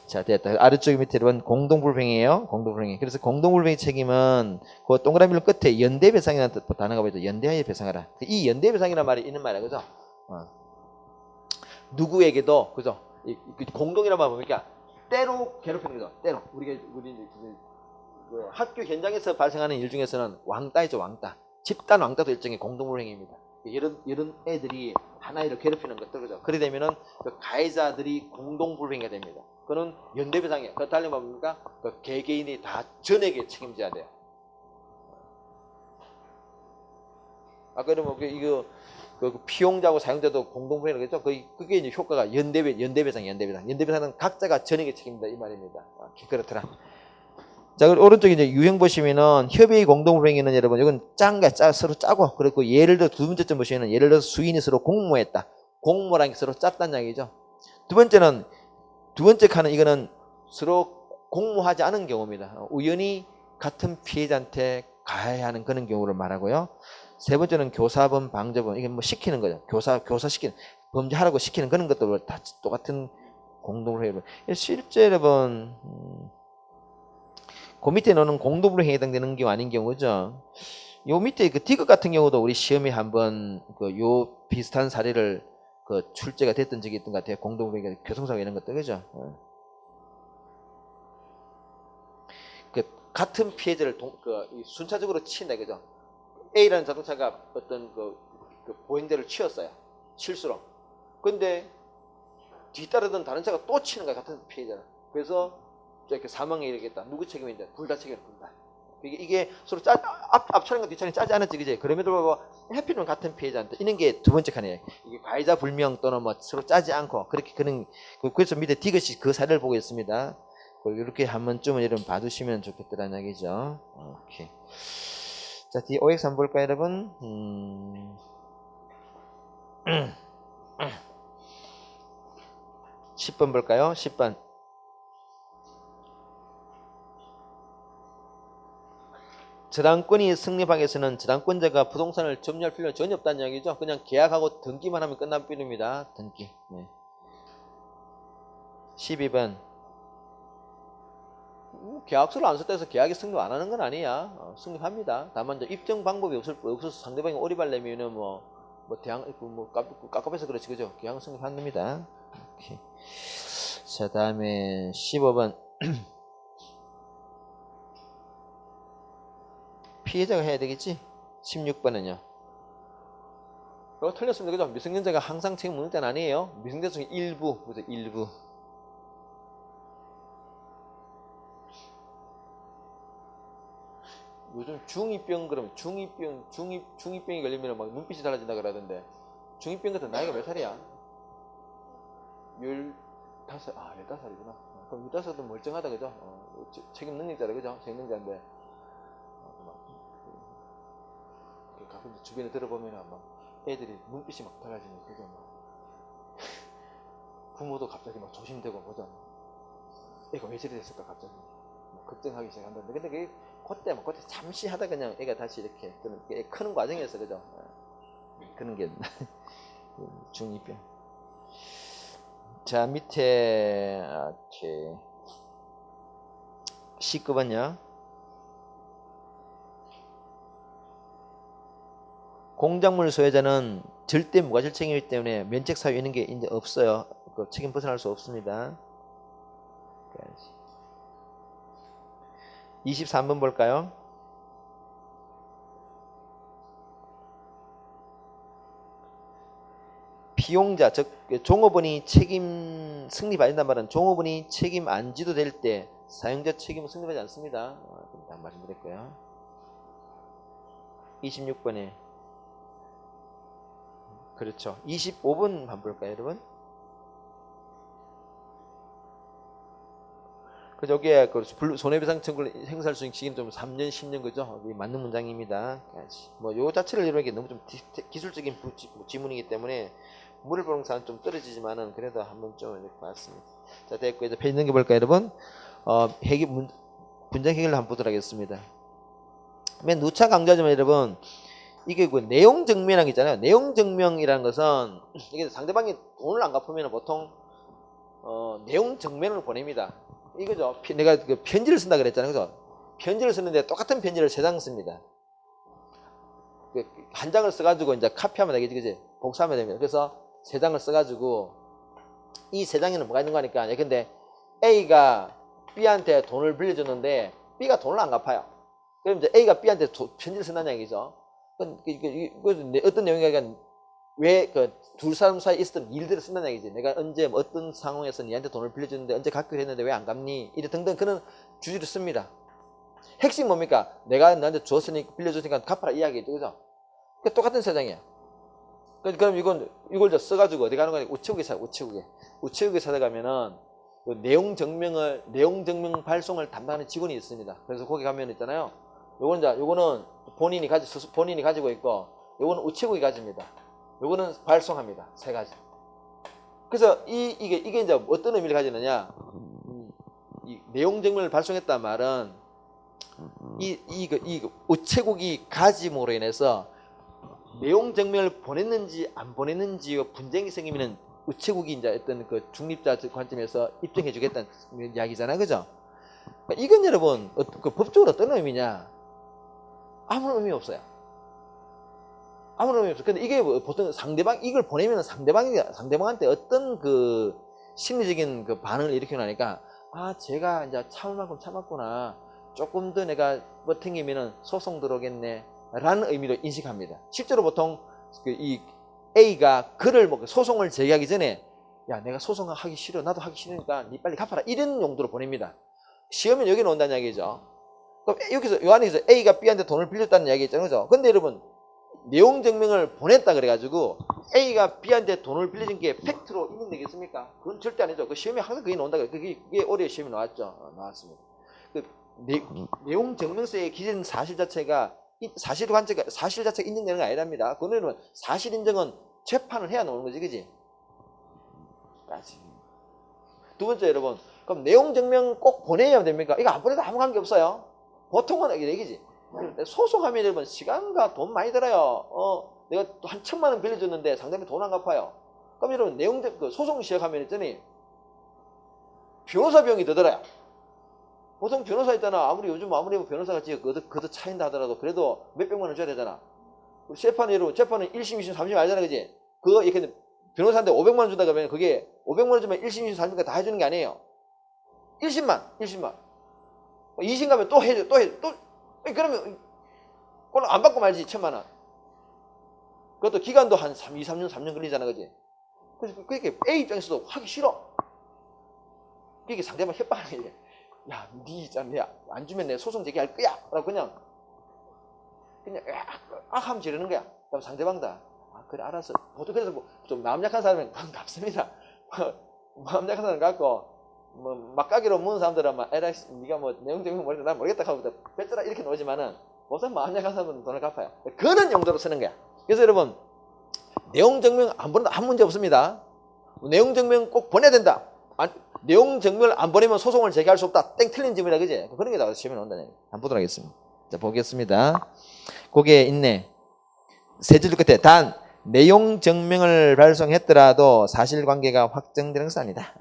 자, 됐다. 아래쪽 밑에는 공동불병이에요. 공동불병. 그래서 공동불병의 책임은 그 동그라미 끝에 연대배상이라는 단어가 보이죠. 연대하에 배상하라. 이 연대배상이라는 말이 있는 말이야, 그죠? 누구에게도, 그죠? 공동이라는 말 뭡니까? 때로 괴롭히는 거죠. 때로. 우리 학교 현장에서 발생하는 일 중에서는 왕따이죠, 왕따. 집단 왕따도 일종의 공동불행입니다. 이런 애들이 하나를 괴롭히는 것들, 그죠? 그래 되면은 그 가해자들이 공동불행이 됩니다. 그는 연대배상이에요. 그 달리 뭡니까? 그 개개인이 다 전액에 책임져야 돼요. 아까 그러면 이거 그 피용자하고 사용자도 공동부행을 했죠. 그게 이제 효과가 연대배상은 각자가 전액에 책임다 이 말입니다. 그렇더라. 자, 그리고 오른쪽에 이제 유형 보시면은 협의의 공동불행에는 여러분, 이건 서로 짜고, 그리고 예를 들어 두 번째 점 보시면은 예를 들어 수인이 서로 공모했다. 공모라는 게 서로 짰다는 얘기죠. 두 번째 칸은 이거는 서로 공모하지 않은 경우입니다. 우연히 같은 피해자한테 가해야 하는 그런 경우를 말하고요. 세 번째는 교사범, 방조범, 이게 뭐 시키는 거죠. 교사 시키는, 범죄하라고 시키는 그런 것도 다 똑같은 공동불행으로. 실제 여러분, 그 밑에 넣는 공동불행에 해당되는 경우 아닌 경우죠. 요 밑에 그 디귿 같은 경우도 우리 시험에 한번 요 비슷한 사례를 출제가 됐던 적이 있던 것 같아요. 공동불행, 교통사고 이런 것들, 그죠? 같은 피해자를 순차적으로 치인다, 그죠? A라는 자동차가 어떤 보행대를 치었어요. 실수로. 근데 뒤따르던 다른 차가 또 치는 거야, 같은 피해자를. 그래서 이렇게 사망에 이르겠다. 누구 책임인데? 둘 다 책임을 본다. 이게 서로 앞차량과 뒷차량이 짜지 않았지, 그지? 그럼에도 불구하고 해피는 같은 피해자한테 이런 게 두 번째 칸이에요. 이게 가해자 불명 또는 뭐 서로 짜지 않고 그렇게 그래서 밑에 디귿이 그 사례를 보고 있습니다. 이렇게 한 번쯤은 여러분 봐두시면 좋겠다는 얘기죠. 오케이. 자, 뒤에 OX 한번 볼까요, 여러분? 10번 볼까요? 10번. 저당권이 승립하기 위해서는 저당권자가 부동산을 점유할 필요는 전혀 없다는 이야기죠. 그냥 계약하고 등기만 하면 끝난 뿐입니다. 등기. 네. 12번. 계약서를 안 썼다 해서 계약이 승립 안 하는 건 아니야. 승립합니다. 다만 입증 방법이 없어서 상대방이 오리발내면은 깝깝해서 그렇지, 그죠? 계약은 승립합니다. 오케이. 자, 다음에 15번. 피해자가 해야 되겠지? 16번은요. 이거 틀렸습니다. 그죠? 미성년자가 항상 책임 묻는 때는 아니에요. 미성년자 중에 일부, 그죠? 일부. 요즘 중2병 그러면 중2병이 걸리면 막 눈빛이 달라진다 그러던데, 중2병 같은 나이가 몇 살이야? 15, 15살이구나. 그럼 15살도 멀쩡하다, 그죠? 책임 능력자다, 그죠? 책임 능력자인데. 가끔 주변에 들어보면 막 애들이 눈빛이 막 달라지는, 그죠? 부모도 갑자기 막 조심되고, 그죠? 애가 왜 저리 됐을까, 갑자기. 걱정하기 시작한다는데, 근데 그때 잠시 하다 그냥 애가 다시 이렇게 크는 과정에서, 그죠? 그런 게 중2병. 자, 밑에 오케이. C급은요. 공작물 소유자는 절대 무과실 책임이기 때문에 면책 사유 이런 게 이제 없어요. 책임 벗어날 수 없습니다. 23번 볼까요? 피용자, 즉 종업원이 책임 승립하신단 말은 종업원이 책임 안 지도 될 때 사용자 책임은 승립하지 않습니다. 딱 말씀드렸고요. 26번에 그렇죠. 25번 한번 볼까요, 여러분? 그래서 여기에 손해배상 청구를 행사할 수 있는 시기는 좀 3년, 10년, 그죠? 맞는 문장입니다. 요 자체를 이루는 게 너무 좀 기술적인 지문이기 때문에 물을보는 좀 떨어지지만은 그래도 한번 좀 이렇게 봤습니다. 자, 됐고 이제 페이지 넘겨볼까요, 여러분? 분쟁 해결을 한번 보도록 하겠습니다. 맨 누차 강조하지만 여러분, 이게 내용 증명이라는 게 있잖아요. 내용 증명이라는 것은 이게 상대방이 돈을 안 갚으면 보통 내용 증명을 보냅니다. 이거죠. 내가 편지를 쓴다 그랬잖아요. 그죠? 편지를 쓰는데 똑같은 편지를 3장 씁니다. 한 장을 써가지고 이제 카피하면 되겠지, 그지? 복사하면 됩니다. 그래서 3장을 써가지고 이 3장에는 뭐가 있는 거니까. 근데 A가 B한테 돈을 빌려줬는데 B가 돈을 안 갚아요. 그럼 이제 A가 B한테 편지를 쓴다는 얘기죠. 어떤 내용이니까 왜 그 두 사람 사이에 있었던 일들을 쓴다는 얘기지. 내가 언제 어떤 상황에서 니한테 돈을 빌려줬는데 언제 갚기로 했는데 왜 안 갚니? 이래 등등 그런 주제를 씁니다. 핵심 뭡니까? 내가 너한테 줬으니 빌려줬으니까 갚아라 이야기죠. 그죠? 그 똑같은 세상이야. 그럼 이걸 써가지고 어디 가는 거냐? 우체국에 사, 우체국에. 우체국에 찾아가면은 그 내용 증명 발송을 담당하는 직원이 있습니다. 그래서 거기 가면 있잖아요. 요거는 본인이 가지고 있고, 요거는 우체국이 가집니다. 요거는 발송합니다. 세 가지. 그래서 이게 이제 어떤 의미를 가지느냐? 이 내용 증명을 발송했단 말은 이 우체국이 가짐으로 인해서 내용 증명을 보냈는지 안 보냈는지와 분쟁이 생기면 우체국이 이제 어떤 그 중립자 관점에서 입증해 주겠다는 이야기잖아요. 그죠? 이건 여러분, 그 법적으로 어떤 의미냐? 아무런 의미 없어요. 아무런 의미 없어요. 근데 이게 보통 이걸 보내면 상대방한테 어떤 그 심리적인 그 반응을 일으켜나니까, 아, 제가 이제 참을 만큼 참았구나. 조금 더 내가 버팅기면은 소송 들어오겠네. 라는 의미로 인식합니다. 실제로 보통 이 A가 소송을 제기하기 전에, 야, 내가 소송하기 싫어. 나도 하기 싫으니까 니 빨리 갚아라. 이런 용도로 보냅니다. 시험은 여기 나온다는 이야기죠. 그럼 여기서 요 안에서 A가 B한테 돈을 빌렸다는 이야기 있잖아요. 그죠? 근데 여러분, 내용 증명을 보냈다 그래가지고 A가 B한테 돈을 빌려준 게 팩트로 인정되겠습니까? 그건 절대 아니죠. 그 시험에 항상 그게 나온다. 그게 올해 시험에 나왔죠. 나왔습니다. 그 내용 증명서에 기재된 사실 자체가 사실 자체가 인정되는 게 아니랍니다. 그거는 사실 인정은 재판을 해야 나오는 거지, 그지? 두 번째, 여러분, 그럼 내용 증명 꼭 보내야 됩니까? 이거 안 보내도 아무 관계 없어요. 보통은 이게 얘기지. 소송하면 여러분 시간과 돈 많이 들어요. 내가 또 한 1,000만 원 빌려줬는데 상대방이 돈 안 갚아요. 그럼 여러분 그 소송 시작하면 있더니 변호사 비용이 더 들어요. 보통 변호사 있잖아. 요즘 아무리 변호사가 그도 차인다 하더라도 그래도 몇백만 원 줘야 되잖아. 우리 재판은 1심, 2심, 3심 알잖아, 그지? 그거 이렇게 변호사한테 500만 원 준다 그러면 그게 500만 원 주면 1심, 2심, 3심까지 다 해주는 게 아니에요. 1심만. 2심 가면 또 해줘. 그러면 그걸 안 받고 말지, 1,000만 원. 그것도 기간도 한 2, 3년 걸리잖아, 그지? 그래서 그렇게 A 입장에서도 하기 싫어. 그게 상대방 협박하는 게, 야, 니 있잖아, 안 주면 내 소송 제기할 거야. 라고 그냥 하면 지르는 거야. 그럼 상대방다. 아, 그래, 알았어. 보통 그래서 좀 마음 약한 사람은 갚습니다. 마음 약한 사람 갖고, 막가기로 무는 사람들은 에라, 니가 내용 증명 모르겠다, 난 모르겠다 하고 뱉더라 이렇게 놓지만은, 보통 마음 약한 사람은 돈을 갚아요. 그런 용도로 쓰는 거야. 그래서 여러분, 내용 증명 안 보내도 아무 문제 없습니다. 내용 증명 꼭 보내야 된다. 내용 증명을 안 보내면 소송을 제기할 수 없다. 땡 틀린 점이라, 그지? 그런 게 나와서 시험에 나온다는 얘기. 한번 보도록 하겠습니다. 자, 보겠습니다. 거기에 있네. 세 줄 끝에 단 내용 증명을 발송했더라도 사실관계가 확정되는 것은 아니다.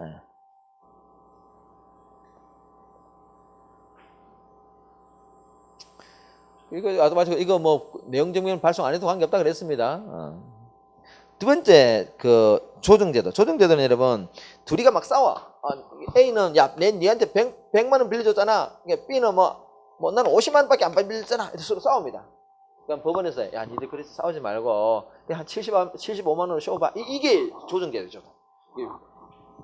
이거 내용 증명 발송 안 해도 관계없다 그랬습니다. 두 번째, 조정제도는 여러분, 둘이가 막 싸워. A는, 야, 니한테 100만 원 빌려줬잖아. B는 나는 50만 원밖에 안 빌렸잖아. 이렇게 서로 싸웁니다. 그럼 법원에서, 야, 니들 그래서 싸우지 말고, 한 75만 원으로 쇼봐. 이게 조정제도죠.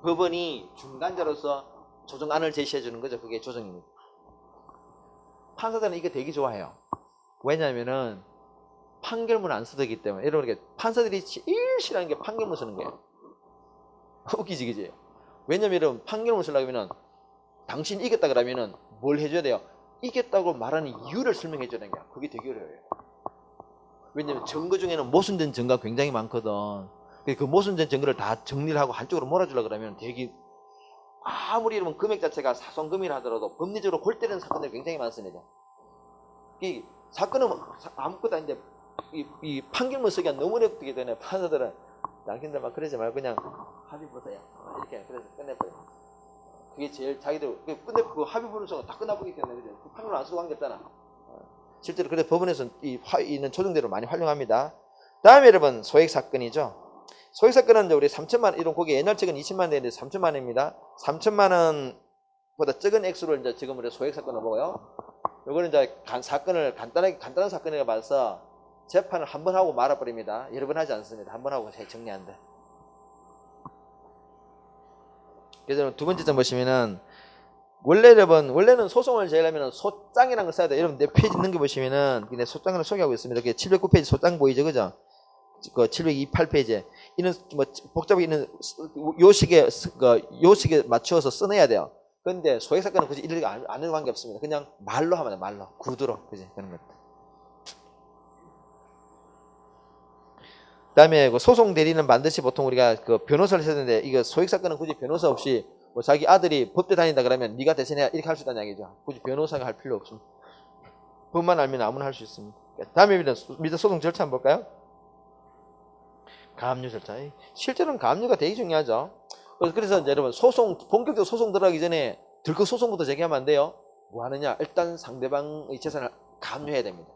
법원이 중간자로서 조정안을 제시해주는 거죠. 그게 조정입니다. 판사들은 이게 되게 좋아해요. 왜냐면은, 판결문 안 쓰기 때문에. 여러분, 판사들이 제일 싫어하는 게 판결문 쓰는 거예요. 웃기지, 그지? 왜냐면 여러분, 판결문 쓰려면 당신 이겼다 그러면은 뭘 해줘야 돼요? 이겼다고 말하는 이유를 설명해 줘야 되는 거야. 그게 되게 어려워요. 왜냐면 증거 중에는 모순된 증거가 굉장히 많거든. 그 모순된 증거를 다 정리를 하고 한쪽으로 몰아주려고 그러면 되게, 아무리 여러분 금액 자체가 사송금이라 하더라도 법리적으로 골 때리는 사건들이 굉장히 많습니다. 이 사건은 아무것도 아닌데 이 판결문 쓰기가 너무 어렵기 때문에 판사들은, 당신들 막 그러지 말고 그냥 합의 보세요. 이렇게 그래서 끝내버려. 그게 제일 자기들, 근데 그 합의 보는 순간 다 끝나버리기 때문에 그 판결을 안 쓰고 한 게 없잖아. 실제로 그래 법원에서는 있는 조정대로 많이 활용합니다. 다음에 여러분, 소액 사건이죠. 소액 사건은 우리 3천만 원, 이런 거기 옛날 책은 20만 원인데 3천만 원입니다. 3천만 원보다 적은 액수를 이제 지금 우리 소액 사건을 보고요. 요거는 이제 사건을 간단한 사건이라 봐서 재판을 한 번 하고 말아버립니다. 여러 번 하지 않습니다. 한 번 하고 정리한다. 그래서 두 번째 점 보시면은 원래는 소송을 제기하면 소장이라는 걸 써야 돼. 여러분 내 페이지 넘겨보시면은 내 소장을 소개하고 있습니다. 709페이지 소장 보이죠, 그죠? 그 728페이지에 이는 뭐 복잡하게 있는 요식에 맞추어서 써내야 돼요. 근데 소액 사건은 굳이 이렇게 안 하는 관계 없습니다. 그냥 말로 하면 돼, 말로 구두로, 그지? 그런 것들. 그다음에 그 소송 대리는 반드시 보통 우리가 그 변호사를 써야 되는데 이거 소액 사건은 굳이 변호사 없이 뭐 자기 아들이 법대 다닌다 그러면 네가 대신해 이렇게 할 수 있다는 얘기죠. 굳이 변호사가 할 필요 없습니다. 법만 알면 아무나 할 수 있습니다. 다음에 민사 소송 절차 한번 볼까요? 가압류 절차. 실제로는 가압류가 되게 중요하죠. 그래서 이제 여러분 본격적으로 소송 들어가기 전에 들컥 소송부터 제기하면 안 돼요. 뭐 하느냐? 일단 상대방의 재산을 가압류해야 됩니다.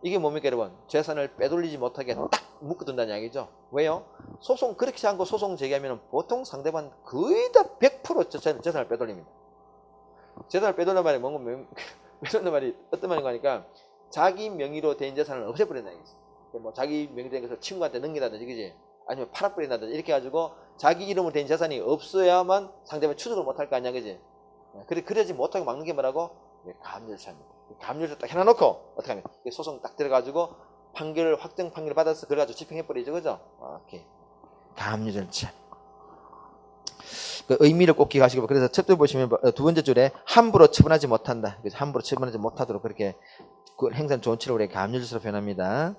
이게 뭡니까 여러분? 재산을 빼돌리지 못하게 딱 묶어둔다는 이야기죠. 왜요? 소송 그렇게 않고 소송 제기하면 보통 상대방 거의 다 100% 재산을 빼돌립니다. 재산을 빼돌리는 말이 빼돌리는 말이 어떤 말인가 하니까 자기 명의로 된 재산을 없애버린다는 얘기죠. 뭐 자기 명의로 된 것을 친구한테 넘기다든지, 그지? 아니면 팔아버린다든지 이렇게 해가지고 자기 이름으로 된 재산이 없어야만 상대방이 추적을 못할 거 아니야, 그지? 그래야지 못하게 막는 게 뭐라고? 가압류 절차입니다. 가압류 절차 딱 해놔놓고 어떻게 하면 소송 딱 들어가지고 확정 판결을 받아서 그래가지고 집행해버리죠, 그죠? 오케이. 가압류 절차. 그 의미를 꼭 기억하시고, 그래서 첫 줄 보시면 두 번째 줄에 함부로 처분하지 못한다. 그래서 함부로 처분하지 못하도록 그렇게 그 행사는 좋은 치를 우리가 가압류 절차로 표현합니다.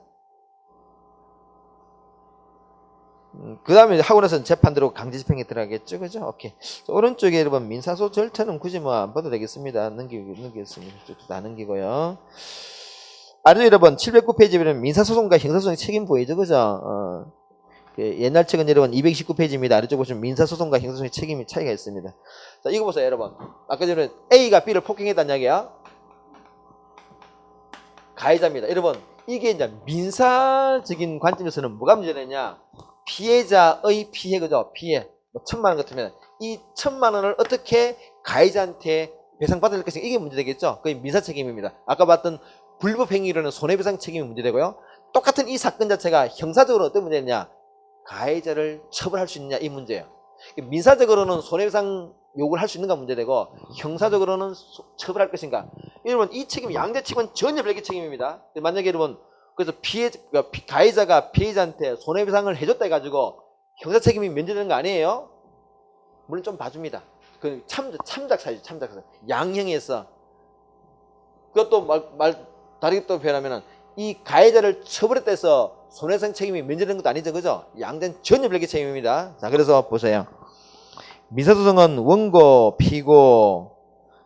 그 다음에 하고 나서는 재판대로 강제 집행에 들어가겠죠, 그죠? 오케이. 오른쪽에 여러분 민사소 절차는 굳이 뭐 안 봐도 되겠습니다. 넘기겠습니다. 다 넘기고요. 아래도 여러분 709페이지에 보면 민사소송과 형사소송의 책임 보이죠, 그죠? 옛날 책은 여러분 219페이지입니다. 아래쪽 보시면 민사소송과 형사소송의 책임이 차이가 있습니다. 자, 이거 보세요, 여러분. 아까 전에 A가 B를 폭행했다는 이야기야. 가해자입니다. 여러분, 이게 이제 민사적인 관점에서는 뭐가 문제되냐? 피해자의 피해, 그죠? 피해. 뭐 1000만 원 같으면 이 1000만 원을 어떻게 가해자한테 배상받을 것인가, 이게 문제되겠죠? 그게 민사 책임입니다. 아까 봤던 불법 행위로는 손해배상 책임이 문제되고요. 똑같은 이 사건 자체가 형사적으로 어떤 문제냐? 가해자를 처벌할 수 있느냐, 이 문제예요. 민사적으로는 손해배상 요구를 할 수 있는가 문제되고, 형사적으로는 처벌할 것인가. 여러분, 이 책임, 양대 책임은 전혀 별개 책임입니다. 만약에 여러분, 그래서 가해자가 피해자한테 손해배상을 해줬다 해가지고 형사 책임이 면제되는 거 아니에요? 물론 좀 봐줍니다. 그 참작 사유죠, 참작 사유. 양형에서. 그것도 다르게 또 표현하면은 이 가해자를 처벌했다 해서 손해배상 책임이 면제되는 것도 아니죠, 그죠? 양대는 전혀 별개 책임입니다. 자, 그래서 보세요. 민사소송은 원고, 피고,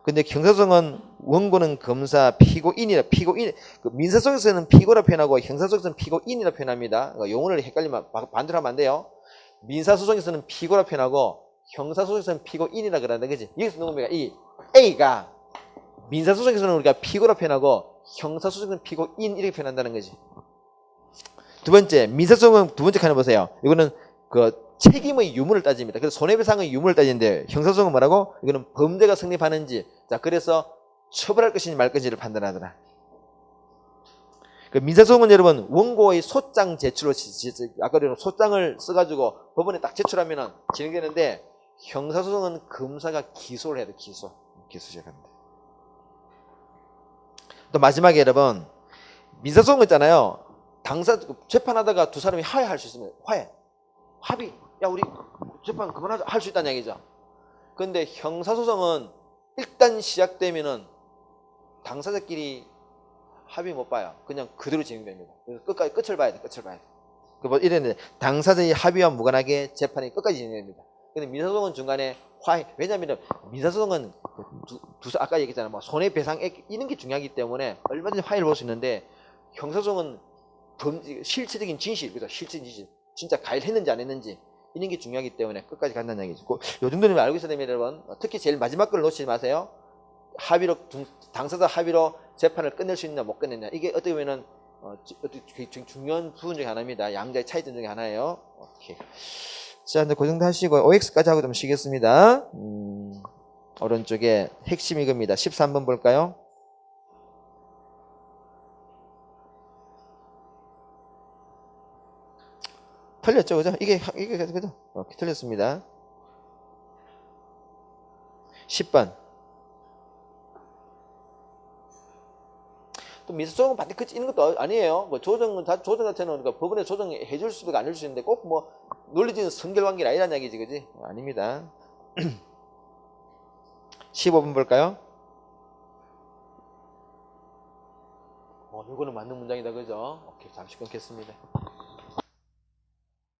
근데 형사소송은 원고는 검사, 피고인이라, 피고인, 그 민사소송에서는 피고라 표현하고 형사소송에서는 피고인이라 표현합니다. 그러니까 용어를 헷갈리면 반대로 하면 안 돼요. 민사소송에서는 피고라 표현하고 형사소송에서는 피고인이라 그러는데, 그지? 여기서 누굽니까? 이 A가 민사소송에서는 우리가 피고라 표현하고 형사소송에서는 피고인 이렇게 표현한다는 거지. 두 번째, 민사소송은 두 번째 칸을 보세요. 이거는 그 책임의 유무를 따집니다. 그래서 손해배상의 유무를 따지는데, 형사소송은 뭐라고? 이거는 범죄가 성립하는지, 자, 그래서 처벌할 것인지 말 것인지를 판단하더라. 그 민사소송은 여러분 원고의 소장 제출로, 아까 소장을 써가지고 법원에 딱 제출하면 진행되는데, 형사소송은 검사가 기소를 해야 돼. 기소 시작합니다. 또 마지막에 여러분 민사소송 있잖아요. 재판하다가 두 사람이 화해할 수 있으면 합의, 야 우리 재판 그만하자 할 수 있다는 얘기죠. 그런데 형사소송은 일단 시작되면은 당사자끼리 합의 못 봐요. 그냥 그대로 진행됩니다. 그래서 끝까지 끝을 봐야 돼. 뭐 이랬는데 당사자의 합의와 무관하게 재판이 끝까지 진행됩니다. 근데 민사소송은 중간에 화해. 왜냐하면 민사소송은 아까 얘기했잖아요. 뭐 손해배상액 이런 게 중요하기 때문에 얼마든지 화해를 볼 수 있는데, 형사소송은 실체적인 진실, 그죠? 실체적인 진실, 진짜 가해를 했는지 안 했는지 이런 게 중요하기 때문에 끝까지 간다는 얘기죠. 요 정도는 알고 있어야 됩니다, 여러분. 특히 제일 마지막 걸 놓치지 마세요. 합의로, 당사자 합의로 재판을 끝낼 수 있냐 못 끝냈냐, 이게 어떻게 보면은 중요한 부분 중에 하나입니다. 양자의 차이점 중에 하나예요. 오케이. 자, 이제 그 정도 하시고 OX까지 하고 좀 쉬겠습니다. 오른쪽에 핵심 이겁니다. 13번 볼까요? 틀렸죠, 그죠? 이게 그죠? 틀렸습니다. 10번. 또 민사소송은 반드시 그치 있는 것도 아니에요. 뭐 조정 자체는 그러니까 법원에 조정해 줄 수도 있고 안 줄 수 있는데 꼭 뭐 논리적인 선결관계는 아니라는 얘기지, 그지? 아닙니다. 15번 볼까요? 이거는 맞는 문장이다, 그죠? 오케이, 잠시 끊겠습니다.